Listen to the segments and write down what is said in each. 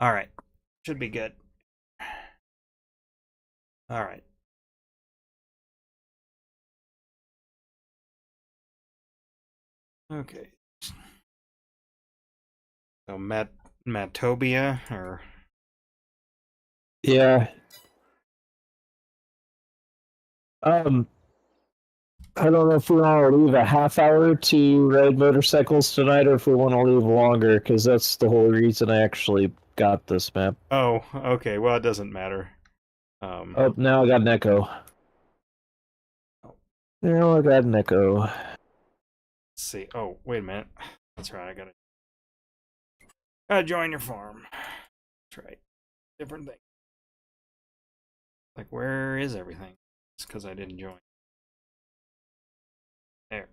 All right. Should be good. All right. Okay. So Matobia or Yeah. Um, I don't know if we want to leave a half hour to ride motorcycles tonight or if we want to leave longer, because that's the whole reason I actually got this map. oh, okay. Well, it doesn't matter. Um. Oh, now I got an echo. Oh, Now I got an echo. let's see. Oh, wait a minute. That's right. I gotta join your farm. That's right. Different thing. Like, where is everything? It's because I didn't join. There.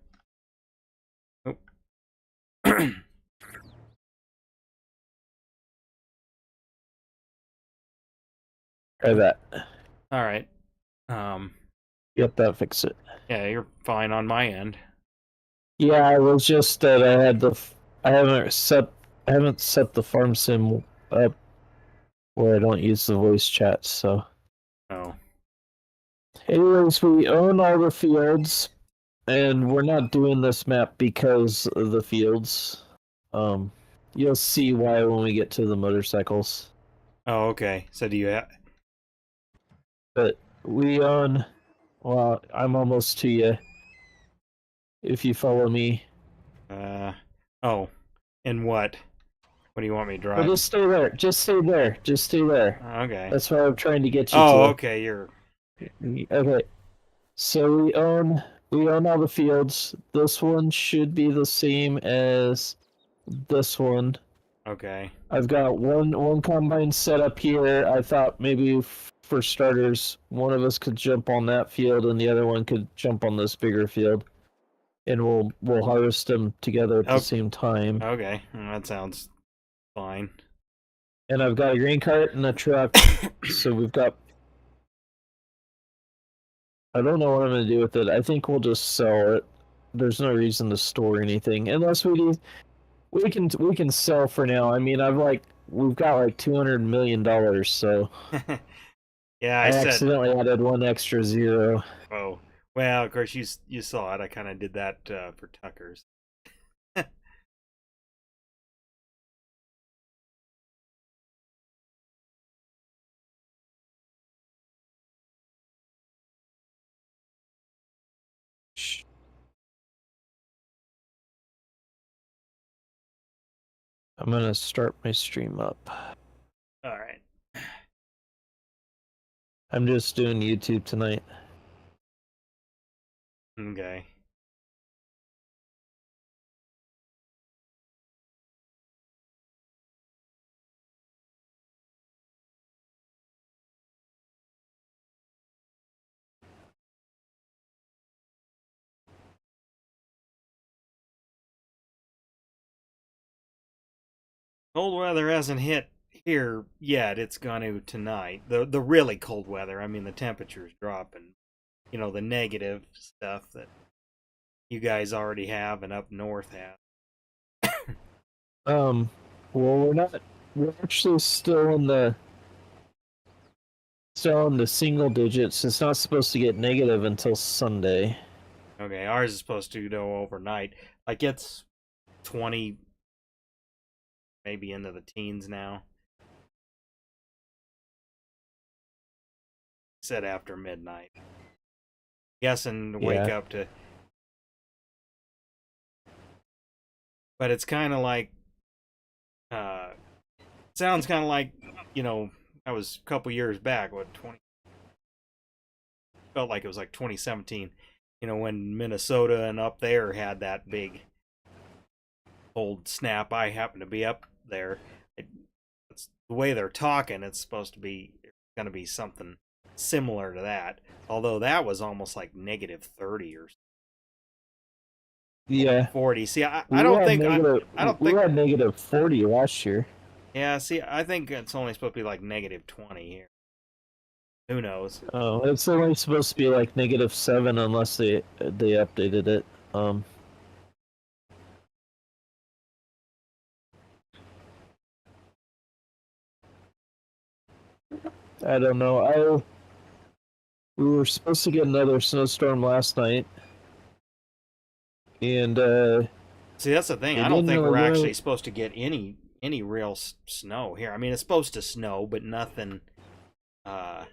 Oh. Try that. All right. Um. Yep, that fixed it. Yeah, you're fine on my end. Yeah, it was just that I had the. I haven't set the farm sim up where I don't use the voice chat. So, Oh. anyways, we own all the fields, and we're not doing this map because of the fields. Um, you'll see why when we get to the motorcycles. Oh, okay. So do you have? But we own. Well, I'm almost to you. If you follow me, Uh. Oh. And what? What do you want me to but drive? just stay there. Just stay there. Just stay there. Okay. That's what I'm trying to get you Oh, to. okay. You're. Okay. So we own all the fields. This one should be the same as this one. Okay. I've got one combine set up here. I thought maybe for starters, one of us could jump on that field and the other one could jump on this bigger field, and we'll harvest them together at the Oh, same time. okay. That sounds fine. And I've got a grain cart and a truck, so we've got. I don't know what I'm gonna do with it. I think we'll just sell it. There's no reason to store anything unless we do. We can sell for now. I mean, we've got like $200 million, so Yeah, I I said. accidentally added one extra zero. Oh, well, of course you saw it. I kind of did that for Tucker's. I'm gonna start my stream up. All right. I'm just doing YouTube tonight. Okay. Cold weather hasn't hit here yet. It's going to tonight. The really cold weather. I mean, the temperature's dropping. You know, the negative stuff that you guys already have and up north have. Um, well, we're not. We're actually still in the single digits. It's not supposed to get negative until Sunday. Okay, ours is supposed to go overnight. Like it's 20, maybe into the teens now. Said after midnight. Guessing to wake Yeah. up to. But it's kind of like. Uh, sounds kind of like, you know, that was a couple years back. What 20? Felt like it was like 2017. You know, when Minnesota and up there had that big cold snap. I happened to be up there. It's the way they're talking. It's supposed to be going to be something similar to that. Although that was almost like negative 30 or Yeah. 40. See, I We don't had think negative. I don't We think. had negative 40 last year. Yeah, see, I think it's only supposed to be like negative 20 here. Who knows? Oh, it's only supposed to be like -7 unless they updated it. Um, I don't know. We were supposed to get another snowstorm last night, and See, that's the thing. it I don't didn't think we're really actually go. supposed to get any real snow here. I mean, it's supposed to snow, but nothing uh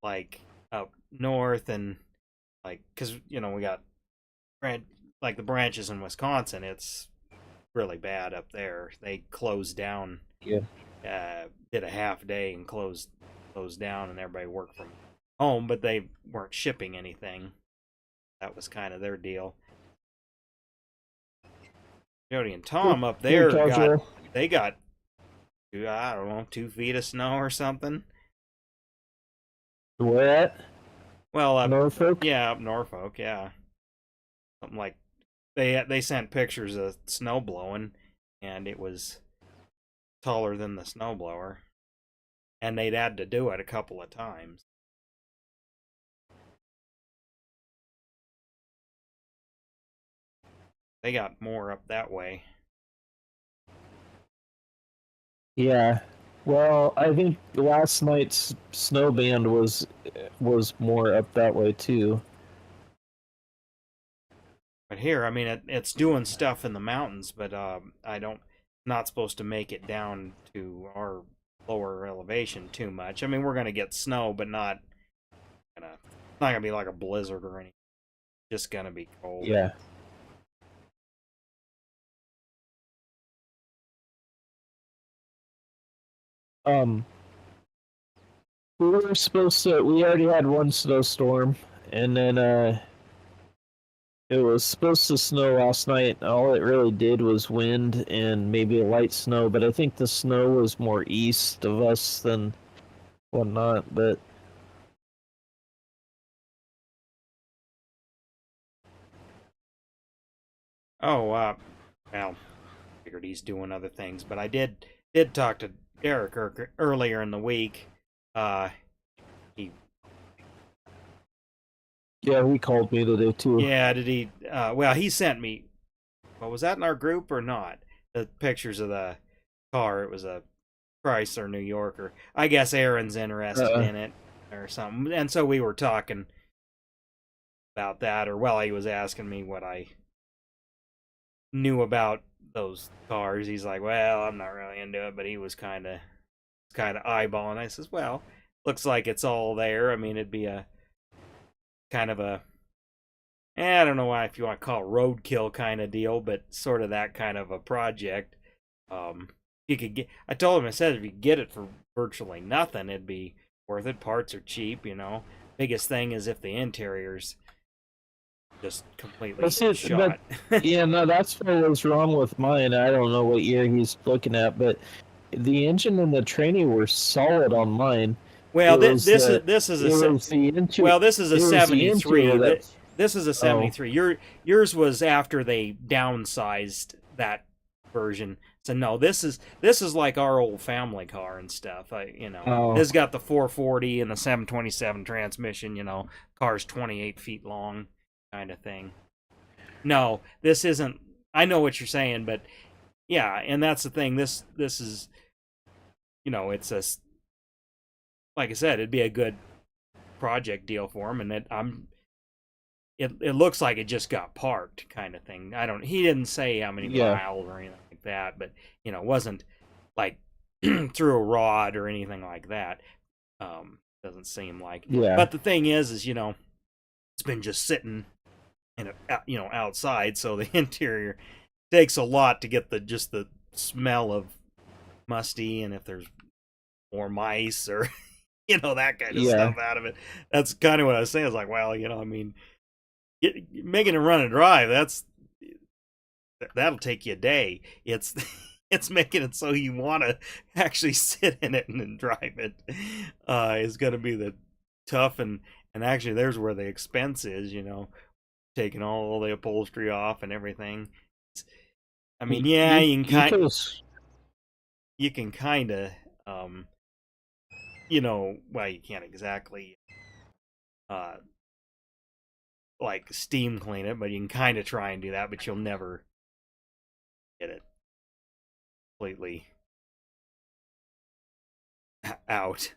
like up north and like because we got like the branches in Wisconsin. It's really bad up there. They closed down, Yeah, did a half day and closed down, and everybody worked from home, but they weren't shipping anything. That was kind of their deal. Jody and Tom up very there casual. they got I don't know 2 feet of snow or something. Where at? Well, Norfolk. yeah, up Norfolk, yeah, something like they sent pictures of snow blowing, and it was taller than the snowblower, and they'd had to do it a couple of times. They got more up that way. Yeah. Well, I think last night's snow band was more up that way too. But here, I mean, it's doing stuff in the mountains, but I don't not supposed to make it down to our lower elevation too much. I mean, we're gonna get snow, but not gonna be like a blizzard or anything. Just gonna be cold. Yeah. Um, we were supposed to. We already had one snowstorm, and then it was supposed to snow last night. All it really did was wind and maybe a light snow, but I think the snow was more east of us than whatnot. But Oh, well, figured he's doing other things, but I did talk to Derek earlier in the week. Uh, he yeah, he called me today too. Yeah, did he? Well, he sent me. Well, was that in our group or not? The pictures of the car. It was a Chrysler New Yorker. I guess Aaron's interested Uh, in it or something, and so we were talking about that. Or well, he was asking me what I knew about those cars. He's like, "Well, I'm not really into it," but he was kind of eyeballing. I says, "Well, looks like it's all there. I mean, it'd be a kind of a I don't know why if you want to call it roadkill kind of deal, but sort of that kind of a project. You could get. I told him I said if you get it for virtually nothing, it'd be worth it. Parts are cheap, you know. Biggest thing is if the interior's just completely that's it. But shot. yeah, no, that's what was wrong with mine. I don't know what year he's looking at, but the engine and the tranny were solid on mine. It Well, was the this is it was the interior. well, this is a It was the interior 73. that. This is a Oh, 73. Yours was after they downsized that version. So no, this is like our old family car and stuff. oh, This got the 440 and the 727 transmission. Car's 28 feet long, kind of thing. No, this isn't. I know what you're saying, but yeah, and that's the thing. This is it's like I said, it'd be a good project deal for him, and it looks like it just got parked kind of thing. He didn't say how many yeah, miles or anything like that, but it wasn't like through a rod or anything like that. Doesn't seem like. yeah, But the thing is it's been just sitting in outside, so the interior takes a lot to get the smell of musty, and if there's more mice or that kind of yeah, stuff out of it. That's kind of what I was saying. I was like, well, I mean, making it run and drive, that'll take you a day. It's it's making it so you want to actually sit in it and then drive it is going to be the tough, and actually there's where the expense is, taking all the upholstery off and everything. I mean, yeah, you can kind of um well, you can't exactly uh like steam clean it, but you can kind of try and do that, but you'll never get it completely out.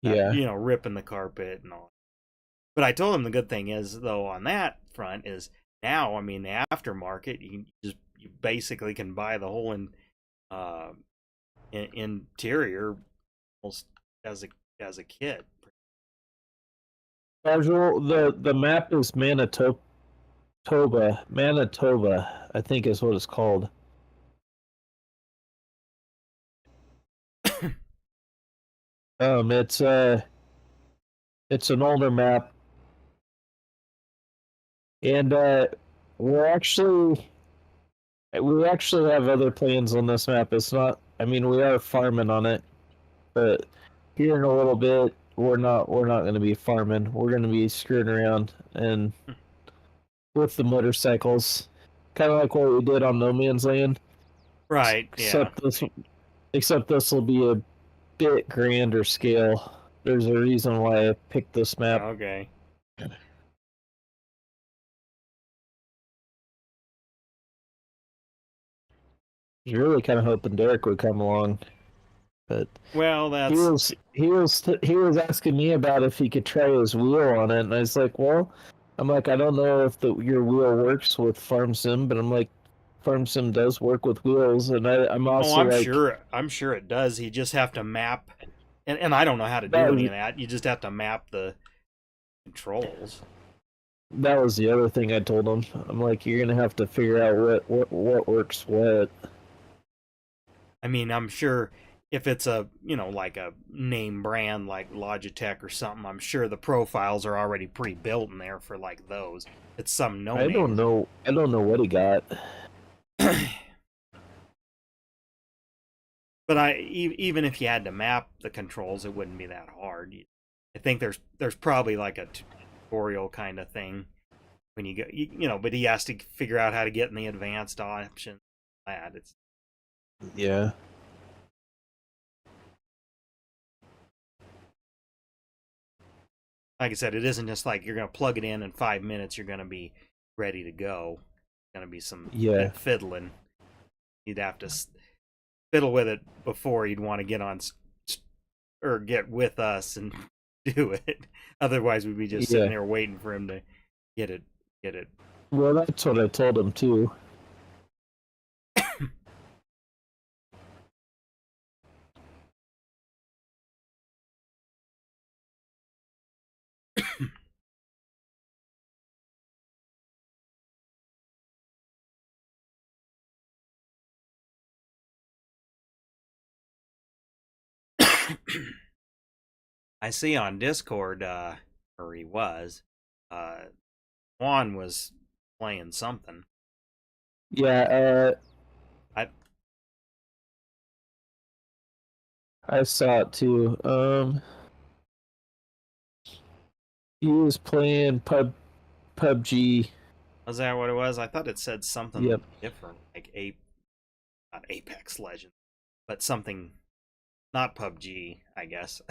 Yeah. ripping the carpet and all. But I told him the good thing is, though, on that front is now, I mean, the aftermarket, you basically can buy the whole uh, interior almost as a kit. Casual. The map is Manitoba, I think is what it's called. Um, it's uh, it's an older map, and we actually have other plans on this map. It's not. I mean, we are farming on it, but here in a little bit, we're not going to be farming. We're going to be screwing around and with the motorcycles, kind of like what we did on No Man's Land. Right, yeah. Except this will be a bit grander scale. There's a reason why I picked this map. Okay. I was really kind of hoping Derek would come along, but Well, he that's was he was asking me about if he could try his wheel on it, and I was like, well, I'm like, I don't know if your wheel works with Farm Sim, but I'm like, Farm Sim does work with wheels, and I'm oh, also like, I'm sure it does. You just have to map, and I don't know how to that do any was of that. You just have to map the controls. that was the other thing I told him. I'm like, you're gonna have to figure out what works what. I mean, I'm sure if it's like a name brand like Logitech or something, I'm sure the profiles are already pre-built in there for like those. It's some no I don't name. know. I don't know what he got. But even if you had to map the controls, it wouldn't be that hard. I think there's probably like a tutorial kind of thing when you go, but he has to figure out how to get in the advanced option. That it's Yeah. like I said, it isn't just like you're gonna plug it in 5 minutes. You're gonna be ready to go. It's gonna be some Yeah. fiddling. You'd have to fiddle with it before you'd want to get on or get with us and do it. Otherwise, we'd be just sitting Yeah. there waiting for him to get it. Get it. Well, that's what I told him too. I see on Discord, or he was, uh, Juan was playing something. Yeah. I I saw it too. He was playing PUBG. Was that what it was? I thought it said something Yep. different, like not Apex Legends, but something not PUBG, I guess.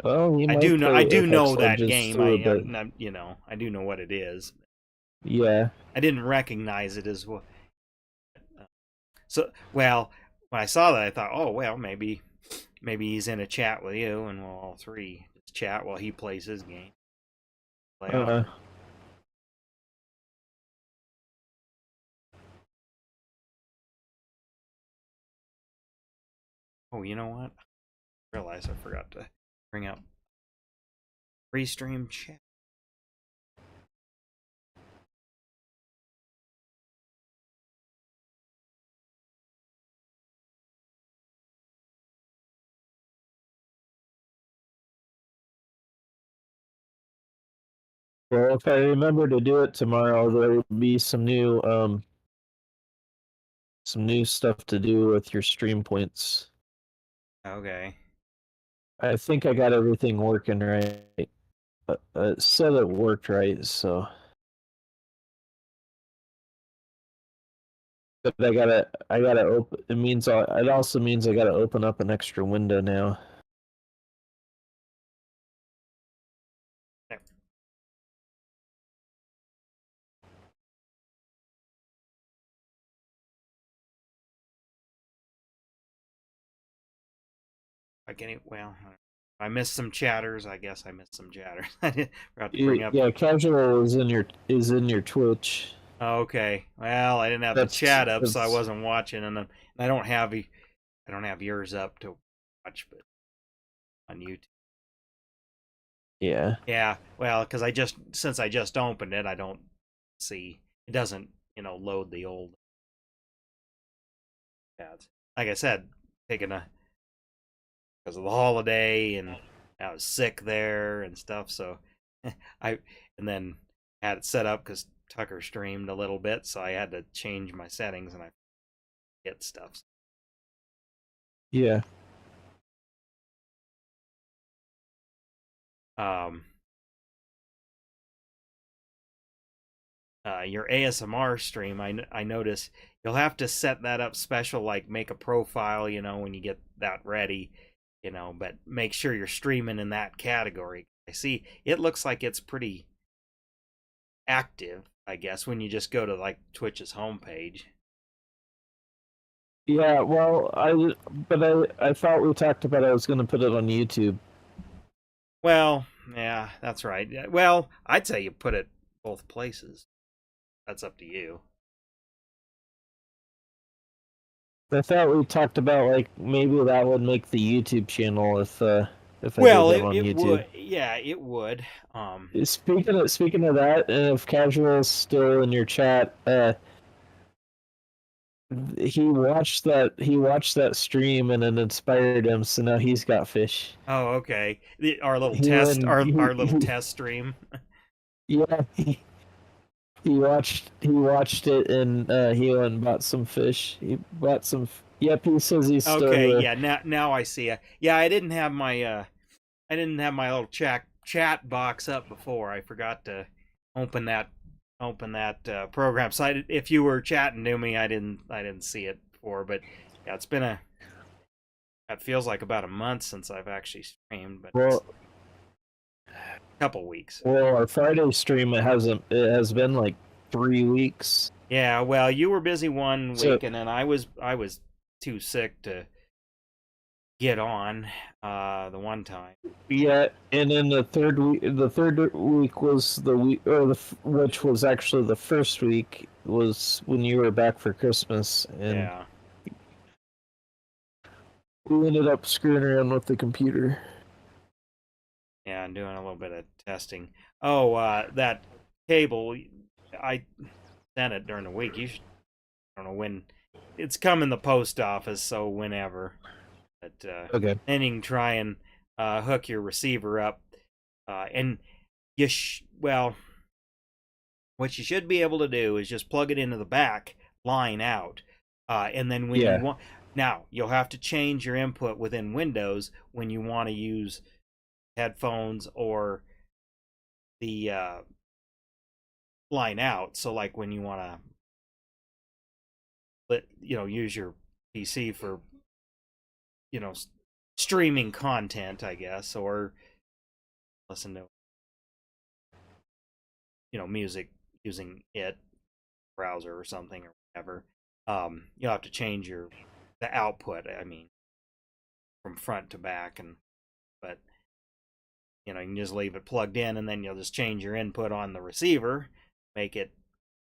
Well, he I might do know I play do know Apex that Legends game. too, but I do know what it is. yeah. I didn't recognize it as well. So, well, when I saw that, I thought, oh well, maybe he's in a chat with you, and we'll all three just chat while he plays his game. Play Uh, ours. Oh, you know what? I realized I forgot to bring up pre-stream chat. well, if I remember to do it tomorrow, there will be some new stuff to do with your stream points. Okay. I think I got everything working right. It said it worked right, so. But I gotta open. It also means I gotta open up an extra window now. There. Like well, I missed some chatters. I guess I missed some chatters. I forgot to bring up. Yeah, casual is in your Twitch. Oh, okay. Well, I didn't have the That's chat up, so I that's wasn't watching, and I don't have yours up to watch, but on YouTube. yeah. Yeah. Well, because since I just opened it, I don't see it doesn't load the old ads. Like I said, taking a because of the holiday and I was sick there and stuff, so I and then had it set up because Tucker streamed a little bit, so I had to change my settings and I get stuff. Yeah. Um, your ASMR stream, I notice you'll have to set that up special, like make a profile, when you get that ready, but make sure you're streaming in that category. I see it looks like it's pretty active, I guess, when you just go to like Twitch's homepage. Yeah, well, I thought we talked about I was going to put it on YouTube. Well, yeah, that's right. Well, I'd say you put it both places. That's up to you. I thought we talked about like maybe that would make the YouTube channel if I did Well, that on it YouTube. would. Yeah, it would. Speaking of that, and if Casual's still in your chat, he watched that stream and it inspired him, so now he's got fish. Oh, okay. Our little He test, went, our little test stream. yeah, he watched it and he went and bought some fish. He bought some. Yep, he says he's still Okay, here. yeah. Now I see. Yeah, I didn't have my little chat box up before. I forgot to open that program. So if you were chatting to me, I didn't see it before. But yeah, it's been that feels like about a month since I've actually streamed, but Well, a couple weeks. well, our Friday stream it has been like 3 weeks. Yeah, well, you were busy one So, week, and then I was too sick to get on the one time. yeah, and then the third week was the week, which was actually the first week was when you were back for Christmas, and Yeah. we ended up screwing around with the computer. Yeah, I'm doing a little bit of testing. Oh, that cable, I sent it during the week. I don't know when. It's come in the post office, so whenever. But Okay. then you can try and hook your receiver up. And well, what you should be able to do is just plug it into the back, line out. And then when you want. Now, you'll have to change your input within Windows when you want to use headphones or the line out. So like when you want to use your PC for streaming content, I guess, or listen to music using it browser or something or whatever, you'll have to change the output, I mean, from front to back. But you can just leave it plugged in, and then you'll just change your input on the receiver, make it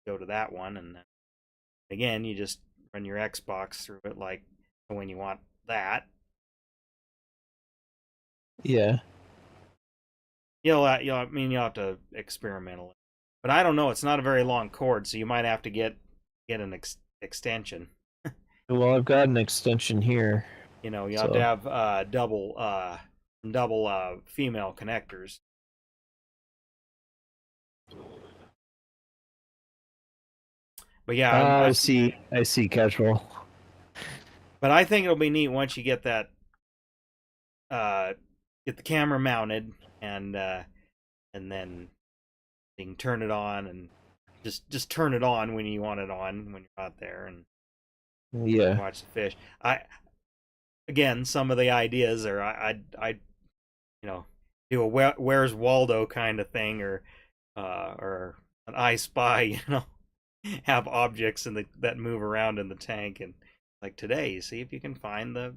go to that one, and then again you just run your Xbox through it, like when you want that. Yeah. You'll have to experiment a little. But I don't know, it's not a very long cord, so you might have to get an extension. Well, I've got an extension here. You have to have double female connectors. But yeah, I see Casual. But I think it'll be neat once you get that get the camera mounted, and then you can turn it on and just turn it on when you want it on when you're out there and watch the fish. Again, some of the ideas are I do a Where's Waldo kind of thing, or an I Spy, have objects that move around in the tank, and like today, see if you can find the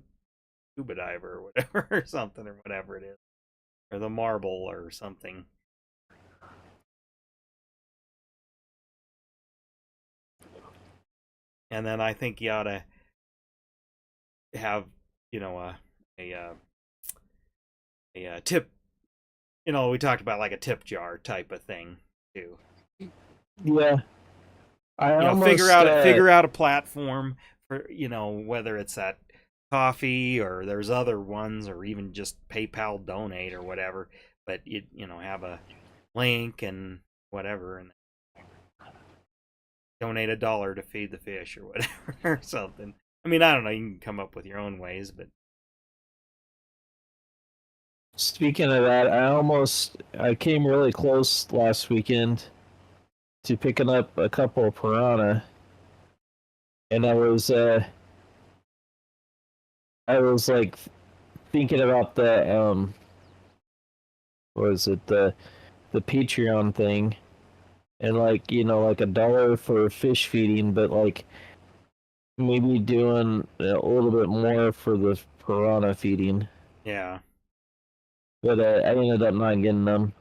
scuba diver or whatever, or something, or whatever it is. or the marble or something. And then I think you ought to have, you know, a, a tip. You know, we talked about like a tip jar type of thing too. Yeah, I You know, almost figure out a platform for, you know, whether it's that coffee or there's other ones or even just PayPal donate or whatever. But you know, have a link and whatever, and donate $1 to feed the fish or whatever or something. I mean, I don't know. You can come up with your own ways, but speaking of that, I came really close last weekend to picking up a couple of piranha, and I was like thinking about the what is it, the Patreon thing, and like, you know, like $1 for fish feeding, but like maybe doing a little bit more for the piranha feeding. yeah. But I ended up not getting them.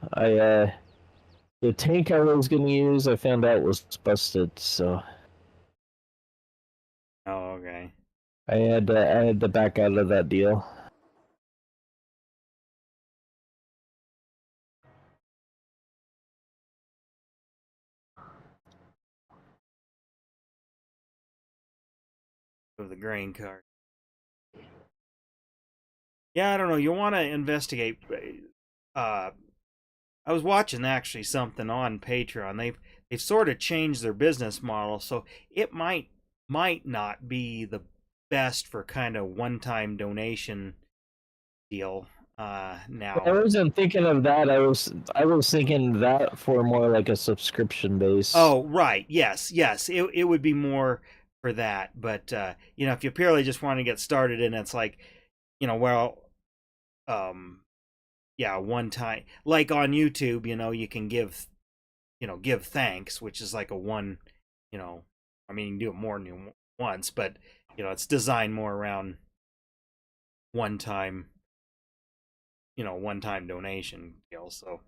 The tank I was gonna use, I found out was busted, so Oh, okay. I had to back out of that deal. Of the grain cart. Yeah, I don't know. You want to investigate. Uh, I was watching actually something on Patreon. They've sort of changed their business model, so it might not be the best for kind of one time donation deal. I Now. wasn't thinking of that. I was thinking that for more like a subscription base. Oh, right. Yes, yes. It would be more for that, but you know, if you purely just want to get started, and it's like, you know, well, um, yeah, one time, like on YouTube, you know, you can give, you know, give thanks, which is like a one, you know, I mean, you can do it more than once, but you know, it's designed more around one time, you know, one time donation deal. So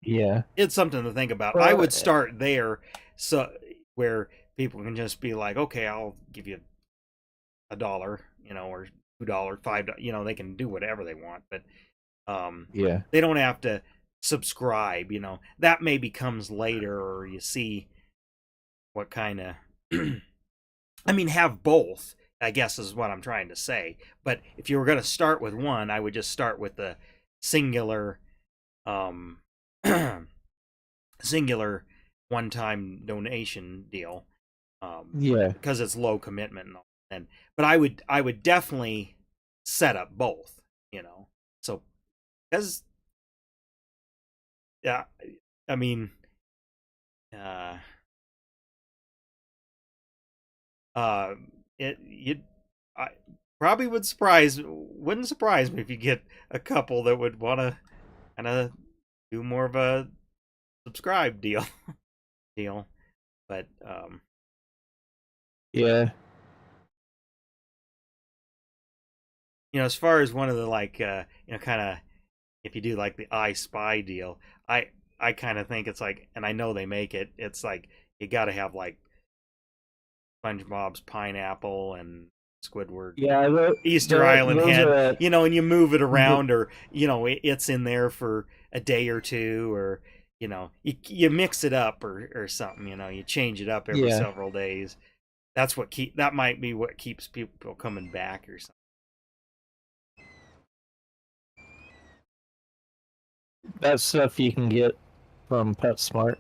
Yeah. it's something to think about. I Well, would start there, so where people can just be like, okay, I'll give you $1, you know, or $2, $5, you know, they can do whatever they want, but yeah. they don't have to subscribe, you know. That maybe comes later, or you see what kind of I mean, have both, I guess is what I'm trying to say. But if you were going to start with one, I would just start with the singular um singular one-time donation deal, Yeah. because it's low commitment and all. And but I would definitely set up both, you know. So because yeah, I mean, uh, uh, you I probably wouldn't surprise me if you get a couple that would want to kind of do more of a subscribe deal. But Yeah. you know, as far as one of the like you know, kind of, if you do like the I Spy deal, I kind of think it's like, and I know they make it. It's like you got to have like SpongeBob's pineapple and Squidward Yeah, Easter Island those are hen, at you know, and you move it the, around, or you know, it's in there for a day or two, or you know, you mix it up, or something. You know, you change it up every yeah. several days. That might be what keeps people coming back or something. That stuff you can get from PetSmart.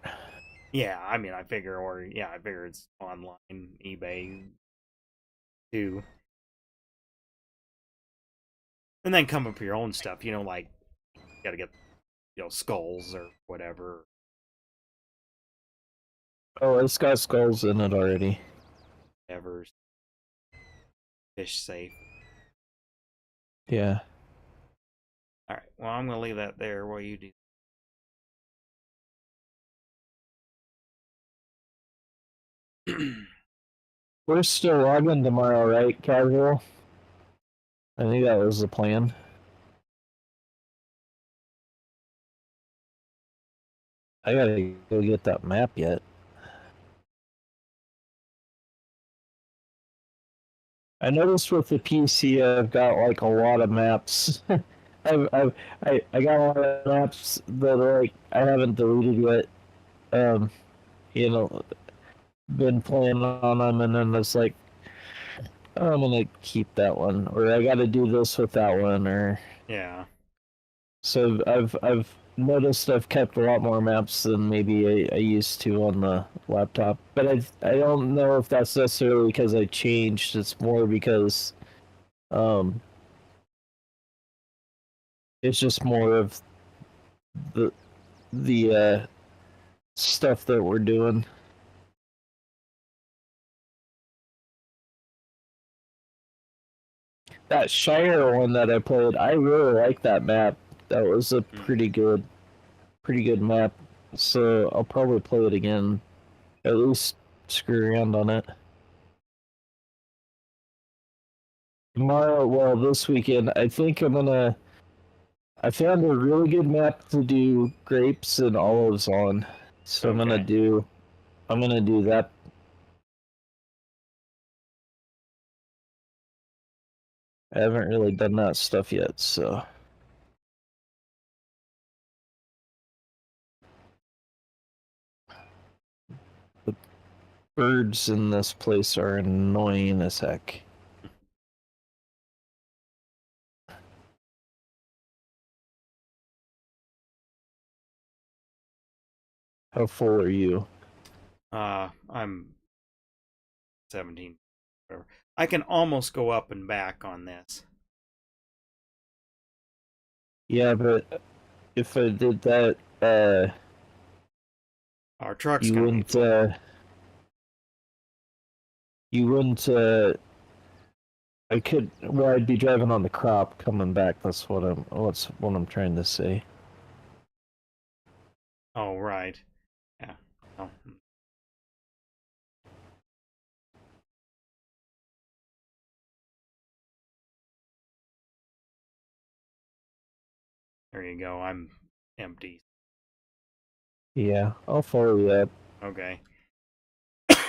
Yeah, I mean, I figure it's online, eBay too, and then come up with your own stuff. You know, like you got to get, you know, skulls or whatever. Oh, it's got skulls in it already. Whatever, fish safe. Yeah. All right. Well, I'm gonna leave that there while you do. We're still logging tomorrow, right, Casual? I think that was the plan. I gotta go get that map yet. I noticed with the PC, I've got like a lot of maps. I got a lot of maps that like I haven't deleted yet. Um, you know, been playing on them, and then it's like, oh, I'm gonna keep that one, or I got to do this with that one, or Yeah. so I've noticed I've kept a lot more maps than maybe I used to on the laptop, but I don't know if that's necessarily because I changed. It's more because um it's just more of the the stuff that we're doing. That Shire one that I played, I really like that map. That was a Mm. pretty good map. So I'll probably play it again. At least screw around on it. Tomorrow, well, this weekend, I think I'm gonna. I found a really good map to do grapes and olives on, so Okay. I'm gonna do that. I haven't really done that stuff yet, so the birds in this place are annoying as heck. How full are you? I'm 17. Whatever. I can almost go up and back on this. Yeah, but if I did that, Our truck's you gonna be wouldn't, full. you wouldn't, I could, well, I'd be driving on the crop coming back. What's what I'm trying to say. Oh, right. Yeah. Oh, there you go. I'm empty. Yeah, I'll follow you up, Okay.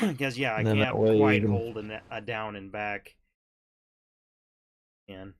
Because, yeah, I and then that can't way you quite can. hold a down and back in.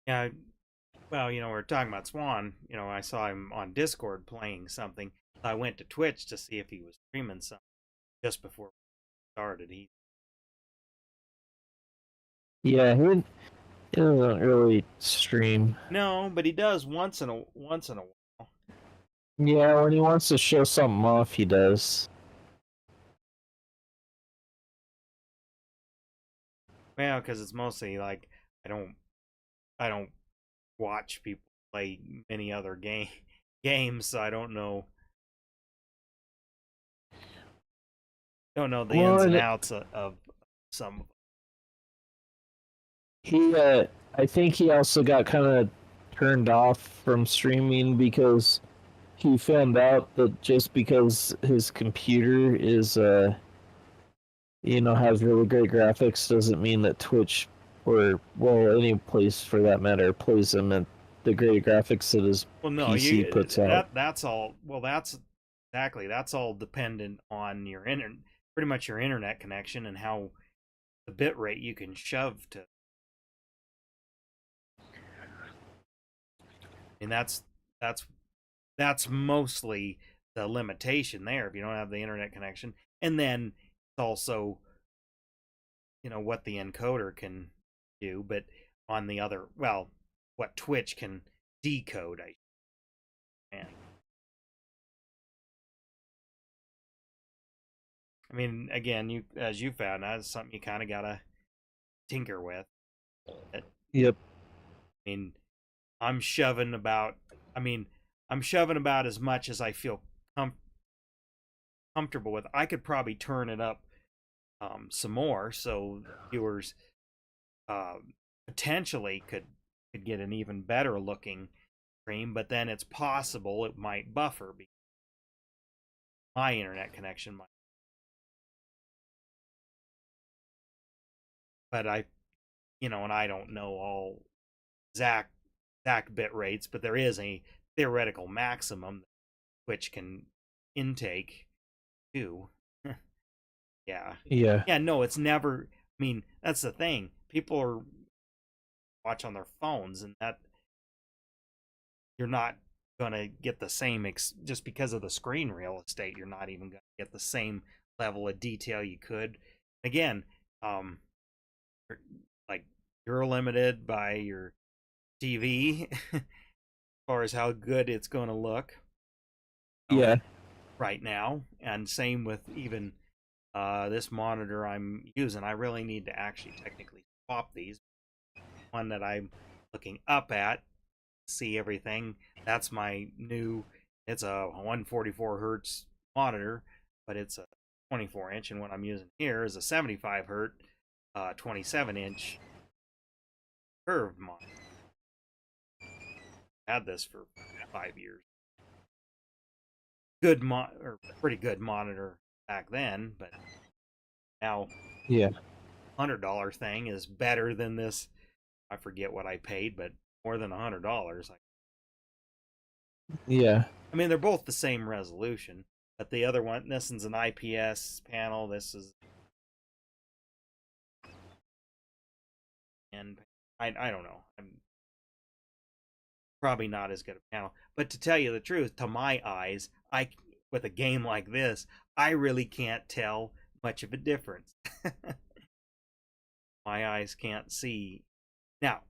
Yeah, well, we're talking about Swan. I saw him on Discord playing something. I went to Twitch to see if he was streaming something just before we started. Yeah, he doesn't really stream. No, but he does once in a while. Yeah, when he wants to show something off, he does. Well, because it's mostly like I don't I don't watch people play many other games, so I don't know the Well, ins and and outs of some. he, I think he also got kind of turned off from streaming because he found out that just because his computer is, has really great graphics doesn't mean that Twitch or, well, any place for that matter plays him at the great graphics that his Well, no, PC puts out. that's all. Well, that's all dependent on your pretty much your internet connection and how the bit rate you can shove to. And that's that's mostly the limitation there if you don't have the internet connection. And then it's also what the encoder can do, but on the other, well, what Twitch can decode, I man. I mean, again, you as you found, that's something you kind of gotta tinker with. I Yep. mean, I'm shoving about. I mean, I'm shoving about as much as I feel com- comfortable with. I could probably turn it up some more, so viewers uh, potentially could get an even better looking stream. But then it's possible it might buffer because my internet connection might. But and I don't know all exact bit rates, but there is a theoretical maximum that Twitch can intake too. Yeah. Yeah. Yeah, no, it's never. I mean, that's the thing. People are watch on their phones, and that you're not gonna get the same just because of the screen real estate. You're not even gonna get the same level of detail you could. Again, um, like you're limited by your TV as far as how good it's going to look Yeah. right now, and same with even this monitor I'm using. I really need to actually technically swap these. One that I'm looking up at, see everything. That's my new. It's a 144 hertz monitor, but it's a 24 inch, and what I'm using here is a 75 hertz, 27-inch curved monitor. I had this for 5 years. Or pretty good monitor back then, but now Yeah. $100 thing is better than this. I forget what I paid, but more than $100. Yeah. I mean, they're both the same resolution, but the other one, this is an IPS panel. This is, and I don't know. I'm probably not as good a panel, but to tell you the truth, to my eyes, with a game like this, I really can't tell much of a difference. My eyes can't see. Now,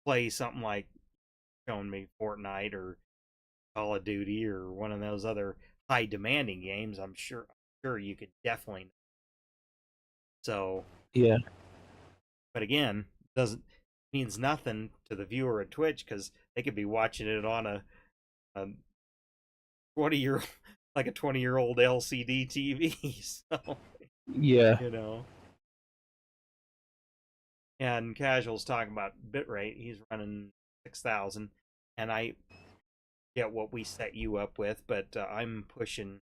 play something like showing me Fortnite or Call of Duty or one of those other high demanding games, I'm sure you could definitely. So, Yeah. but again, doesn't means nothing to the viewer at Twitch because they could be watching it on a 20-year like a 20-year-old LCD TV. So, Yeah. you know. And Casual's talking about bitrate. He's running 6,000, and I get what we set you up with, but I'm pushing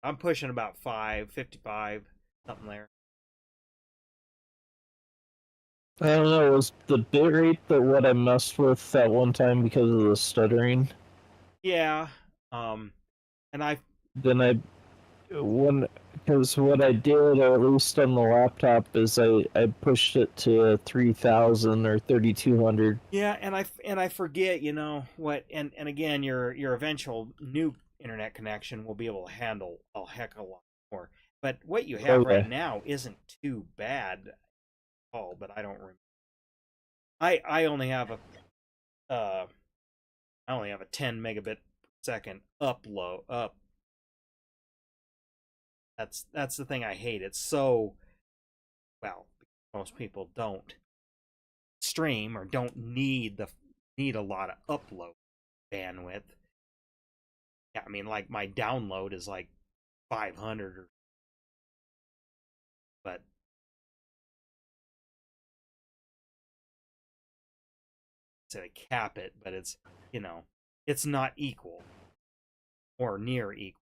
about 555, something there. I don't know. Was the bitrate that what I messed with at one time because of the stuttering? Yeah. And I Then I when because what I did, or at least on the laptop, is I pushed it to 3,000 or 3,200. yeah, and I forget, what, and again, your eventual new internet connection will be able to handle a heck of a lot more. But what you have Oh right yeah. now isn't too bad at all, but I don't remember. I only have a uh I only have a 10 megabit per second upload up. That's the thing I hate. It's so, well, most people don't stream or don't need a lot of upload bandwidth. Yeah, I mean, like my download is like 500, but say cap it, but it's not equal or near equal.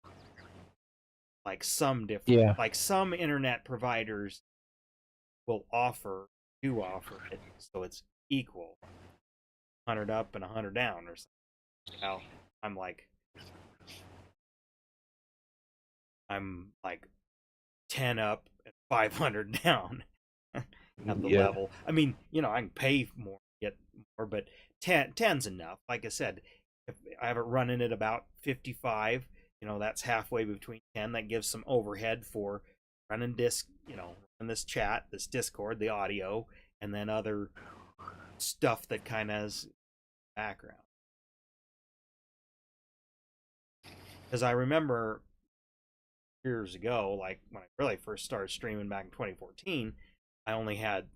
Yeah. Like some internet providers do offer it, so it's equal, 100 up and 100 down or something. Now I'm like I'm like 10 up and 500 down at the Yeah. level. I mean, I can pay more, get more, but 10's enough. Like I said, if I have it running at about 55, that's halfway between 10. That gives some overhead for running run this chat, this Discord, the audio, and then other stuff that kind of has background. Because I remember years ago, like when I really first started streaming back in 2014, I only had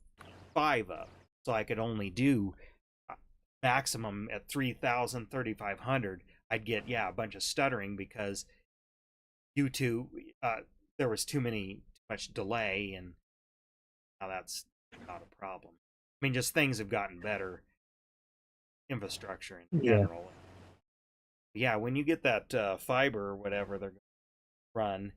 5 up, so I could only do maximum at 3,000, 3,500. I'd get a bunch of stuttering because YouTube, there was too much delay, and now that's not a problem. I mean, just things have gotten better, infrastructure in general. Yeah, when you get that fiber or whatever they're going to run,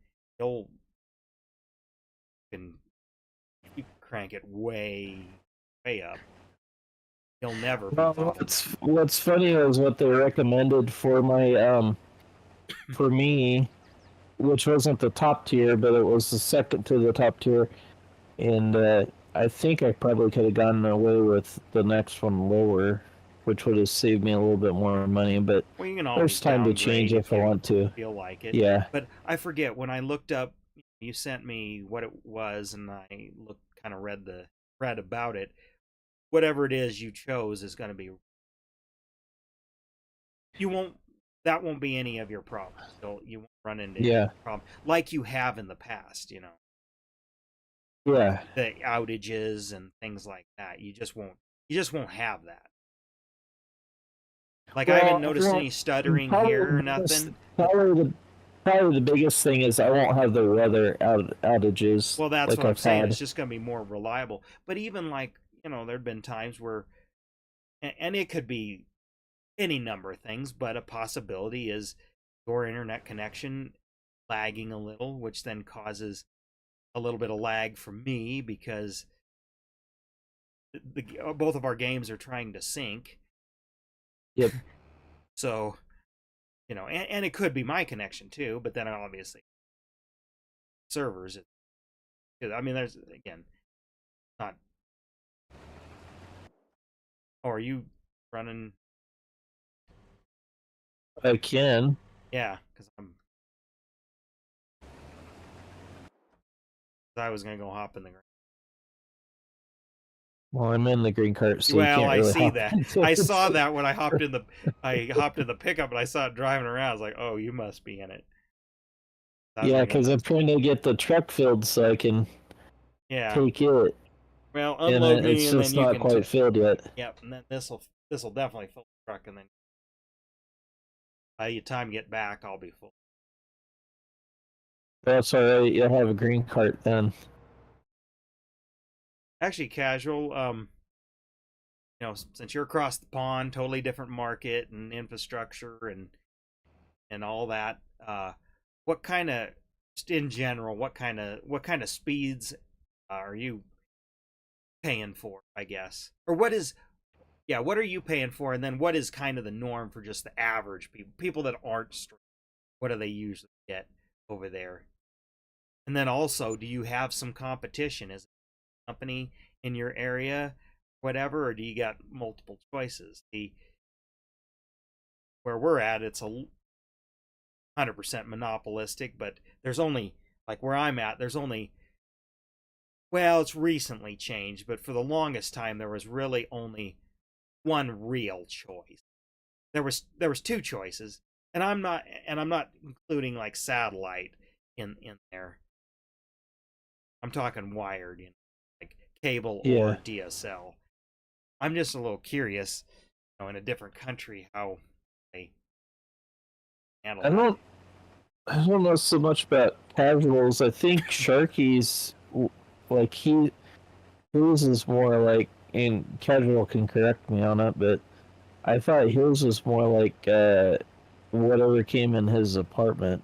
you crank it way up. You'll never be what's funny is what they recommended for my for me, which wasn't the top tier, but it was the second to the top tier, and I think I probably could have gotten away with the next one lower, which would have saved me a little bit more money. But you can there's time to change if I want to. Feel like it. Yeah. But I forget, when I looked up, you sent me what it was, and I kind of read about it. Whatever it is you chose is going to be. That won't be any of your problems. You won't run into any problem like you have in the past. Yeah. The outages and things like that. You just won't have that. Like, I haven't noticed any stuttering here or nothing. Probably the biggest thing is I won't have the weather outages. Well, that's what I'm saying. It's just going to be more reliable. But even there'd been times where, and it could be any number of things, but a possibility is your internet connection lagging a little, which then causes a little bit of lag for me because both of our games are trying to sync. Yep. So, and it could be my connection too, but then obviously servers. I mean, there's, again, not. Oh, are you running? I can. Yeah, because I was gonna go hop in the green. Well, I'm in the green cart, so well, I see that. I saw that when I hopped in the pickup, and I saw it driving around. I was like, "Oh, you must be in it." Yeah, because I'm trying to get the truck filled so I can take it. Well, unload me, it's and just then you not quite filled yet. Yep, and then this will definitely fill the truck, and then by the time you get back, I'll be full. That's all right. You'll have a green cart then. Actually, Casual, since you're across the pond, totally different market and infrastructure and all that, what kind of, just in general, what kind of speeds are you paying for, I guess? Or what are you paying for, and then what is kind of the norm for just the average people that aren't streaming? What do they usually get over there? And then also, do you have some competition? Is it a company in your area, whatever, or do you got multiple choices? Where we're at, it's 100% monopolistic, but there's only, like where I'm at, there's only, well, it's recently changed, but for the longest time there was really only one real choice. There was 2 choices, and I'm not including like satellite in there. I'm talking wired, like cable or DSL. I'm just a little curious, in a different country, how they handle that. I don't know so much about Casuals. I think Sharky's, like, his is more like, and Casual can correct me on it, but I thought his was more like whatever came in his apartment.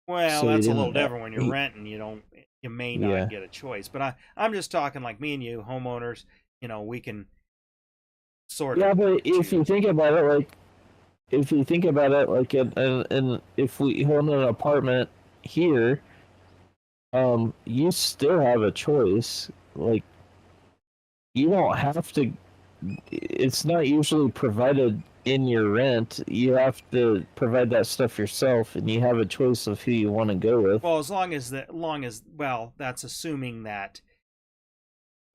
Well, so that's a little different. When you're renting, you may not get a choice. But I'm just talking like me and you, homeowners, we can sort of. Yeah, but if you think about it, like, and if we own an apartment here, you still have a choice. Like, you don't have to. It's not usually provided in your rent. You have to provide that stuff yourself, and you have a choice of who you want to go with. Well, as long as that's assuming that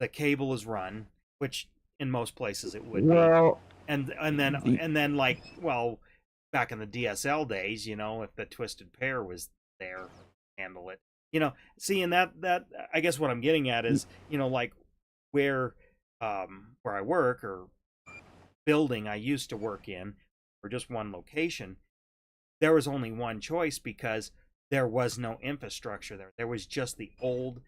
the cable is run, which in most places it would be. And then like, well, back in the DSL days, if the Twisted Pair was there, handle it. See, and that I guess what I'm getting at is, like where where I work or building I used to work in, or just one location, there was only one choice because there was no infrastructure there. There was just the old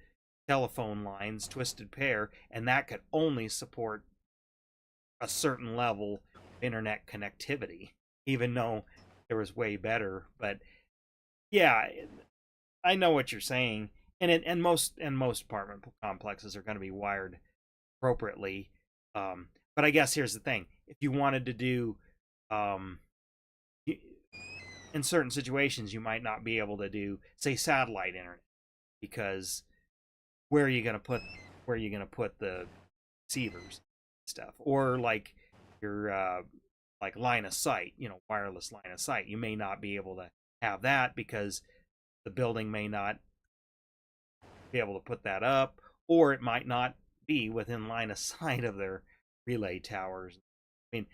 telephone lines, twisted pair, and that could only support a certain level of internet connectivity, even though there was way better. But yeah, I know what you're saying, and most apartment complexes are going to be wired appropriately. But I guess here's the thing: if you wanted to do, um, in certain situations, you might not be able to do, say, satellite internet, because where are you going to put the receivers stuff, or like your like line of sight, wireless line of sight. You may not be able to have that because the building may not be able to put that up, or it might not be within line of sight of their relay towers. I mean,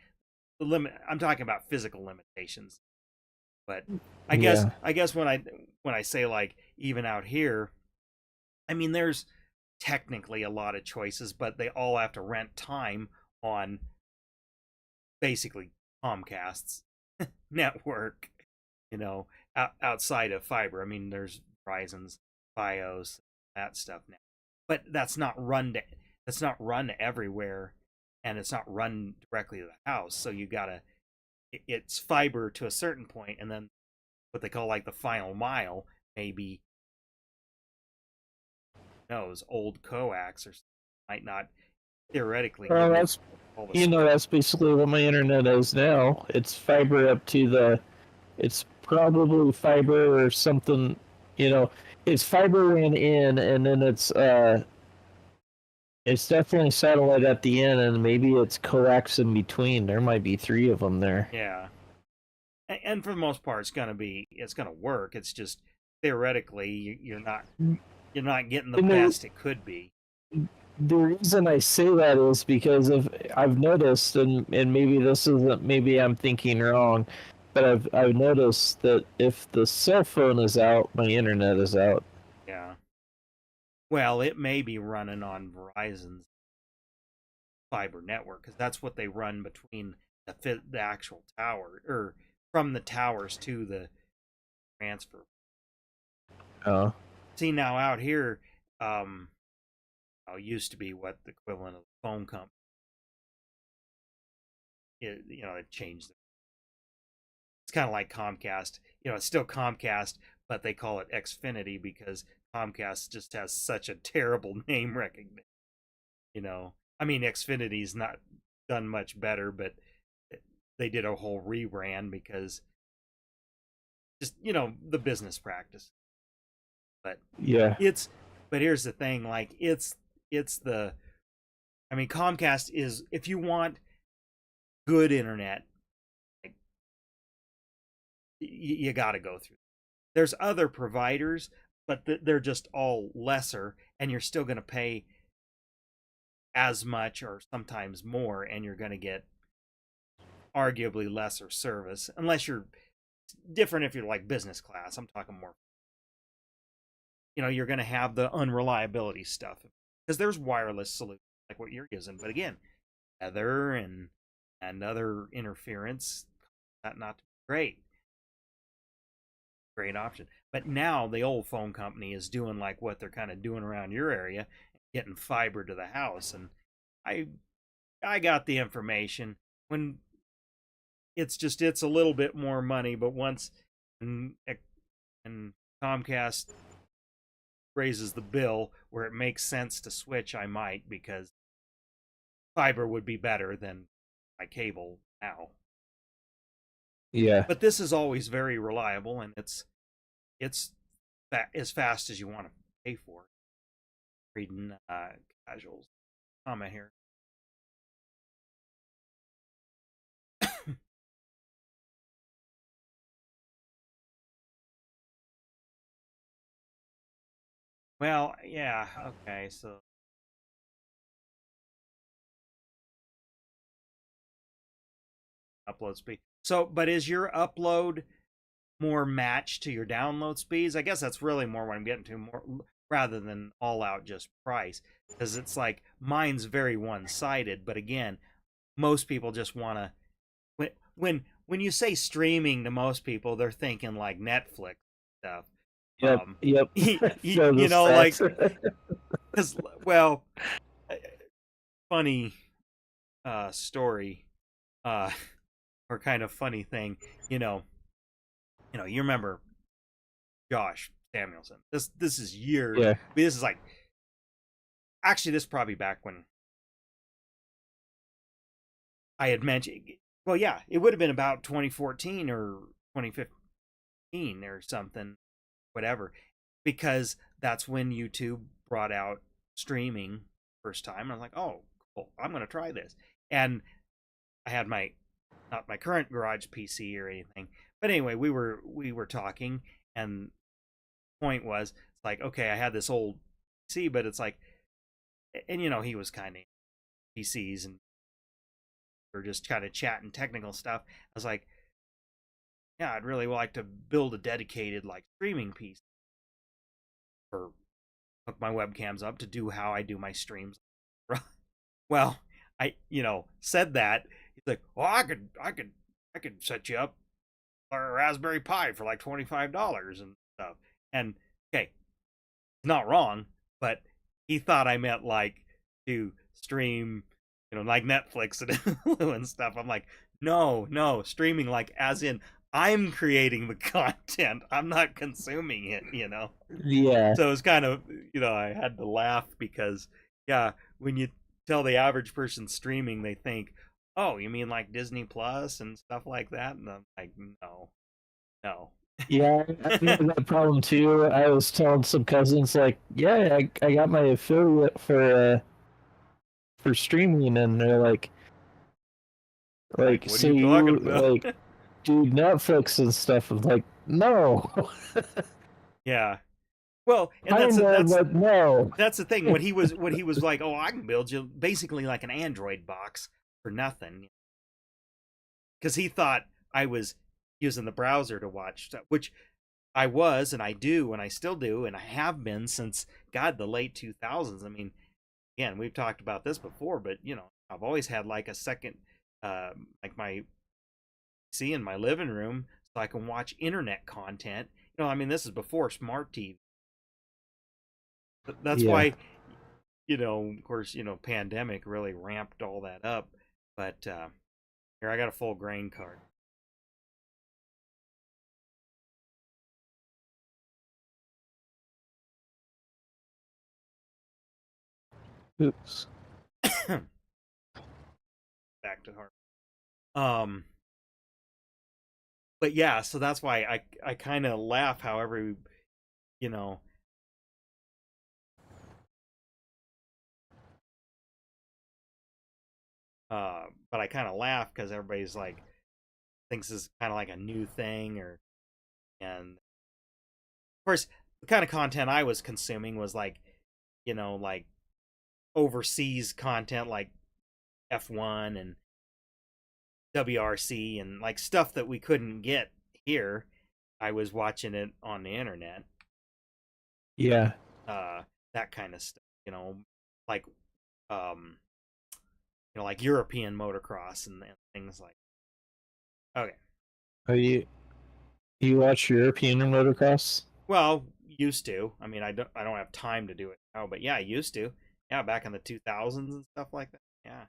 the limit. I'm talking about physical limitations, but Yeah. I guess when I say like even out here, I mean there's technically a lot of choices, but they all have to rent time on basically Comcast's network, outside of fiber. I mean, there's Verizon's, Fios, that stuff now, but that's not run everywhere, and it's not run directly to the house. So it's fiber to a certain point, and then what they call like the final mile, maybe knows old coax or might not theoretically Well, give you that's all the that's basically what my internet is now. It's fiber up to the. It's probably fiber or something. You know, it's fiber ran in, and then it's definitely satellite at the end, and maybe it's coax in between. There might be three of them there. yeah. And for the most part, it's gonna work. It's just theoretically you're not getting the And best it could be. the reason I say that is because I've noticed, and maybe this isn't, maybe I'm thinking wrong, but I've noticed that if the cell phone is out, my internet is out. Yeah. Well, it may be running on Verizon's fiber network because that's what they run between the actual tower, or from the towers to the transfer. Oh, See, now out here, used to be what the equivalent of the phone company. It changed. It's kind of like Comcast. It's still Comcast, but they call it Xfinity because Comcast just has such a terrible name recognition. I mean, Xfinity's not done much better, but they did a whole rebrand because just the business practice. But yeah. it's but here's the thing, like it's the I mean, Comcast is, if you want good internet, like, you got to go through. There's other providers, but they're just all lesser, and you're still going to pay as much or sometimes more, and you're going to get arguably lesser service, unless you're different. If you're like business class, I'm talking more. You're going to have the unreliability stuff because there's wireless solutions like what you're using, but again, weather and other interference, that not great option. But now the old phone company is doing like what they're kind of doing around your area, getting fiber to the house. And I I got the information when it's a little bit more money, but once and, and Comcast raises the bill where it makes sense to switch, I might, because fiber would be better than my cable now. Yeah. But this is always very reliable, and it's as fast as you want to pay for it. Reading casuals comment here. Well, yeah, okay, so upload speed. So, but is your upload more matched to your download speeds. I guess that's really more what I'm getting to, more rather than all out just price, because it's like mine's very one sided. But again, most people just want to when you say streaming to most people, they're thinking like Netflix stuff. Yep, yep. So You the know, like stats. because well, funny story, uh, or kind of funny thing. You remember Josh Samuelson. This is years. Yeah. This is like actually this is probably back when I had mentioned. Well, yeah, it would have been about 2014 or 2015 or something, whatever, because that's when YouTube brought out streaming first time. And I was like, oh, cool, I'm gonna try this. And I had not my current garage PC or anything, but anyway, we were talking, and the point was, it's like, okay, I had this old PC, but it's like, and he was kind of PCs, and we are just kind of chatting technical stuff. I was like, yeah, I'd really like to build a dedicated like streaming PC for hook my webcams up to do how I do my streams. Well, I said that. He's like, "Oh, I could set you up a Raspberry Pi for like $25 and stuff." And okay, not wrong, but he thought I meant like to stream, like Netflix and Hulu and stuff. I'm like, no, streaming like as in I'm creating the content. I'm not consuming it. Yeah. So it's kind of, I had to laugh because, yeah, when you tell the average person streaming, they think, oh, you mean like Disney Plus and stuff like that? And I'm like, no. Yeah, I have that problem too. I was telling some cousins like, yeah, I got my affiliate for streaming, and they're like, What are so you talking you about? like do Netflix and stuff. I'm like, no. Yeah. Well, and Kind of, but no. that's the thing. What he was like, oh, I can build you basically like an Android box for nothing, because he thought I was using the browser to watch stuff, which I was, and I do, and I still do, and I have been since God the late 2000s. I mean, again, we've talked about this before, but I've always had like a second, like my PC in my living room, so I can watch internet content. I mean, this is before smart TV. That's Yeah. why, of course, pandemic really ramped all that up. But here, I got a full grain card. Oops. Back to heart. Um, but yeah, so that's why I kind of laugh. However, you know, but I kind of laugh because everybody's like thinks this is kind of like a new thing, and of course the kind of content I was consuming was like, like overseas content like F1 and WRC and like stuff that we couldn't get here. I was watching it on the internet. Yeah. That kind of stuff, like um, like European motocross and things like. Okay, Are you watch European motocross? well, used to. I mean, I don't have time to do it now, but yeah, I used to. Yeah, back in the 2000s and stuff like that. Yeah,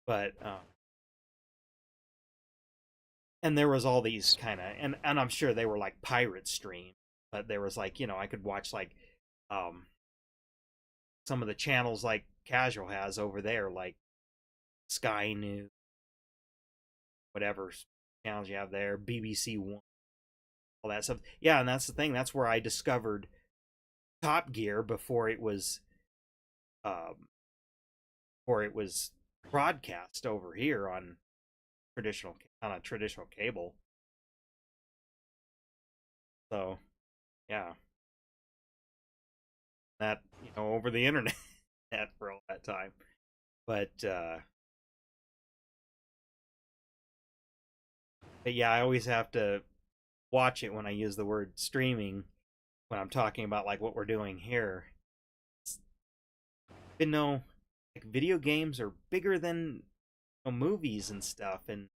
but and there was all these kind of and I'm sure they were like pirate stream, but there was like I could watch like um some of the channels like Casual has over there, like Sky News, whatever channels you have there, BBC One, all that stuff. Yeah, and that's the thing. That's where I discovered Top Gear um before it was broadcast over here on a traditional cable. So yeah, that over the internet for all that time. But But yeah, I always have to watch it when I use the word streaming when I'm talking about like what we're doing here. But no, like video games are bigger than movies and stuff, and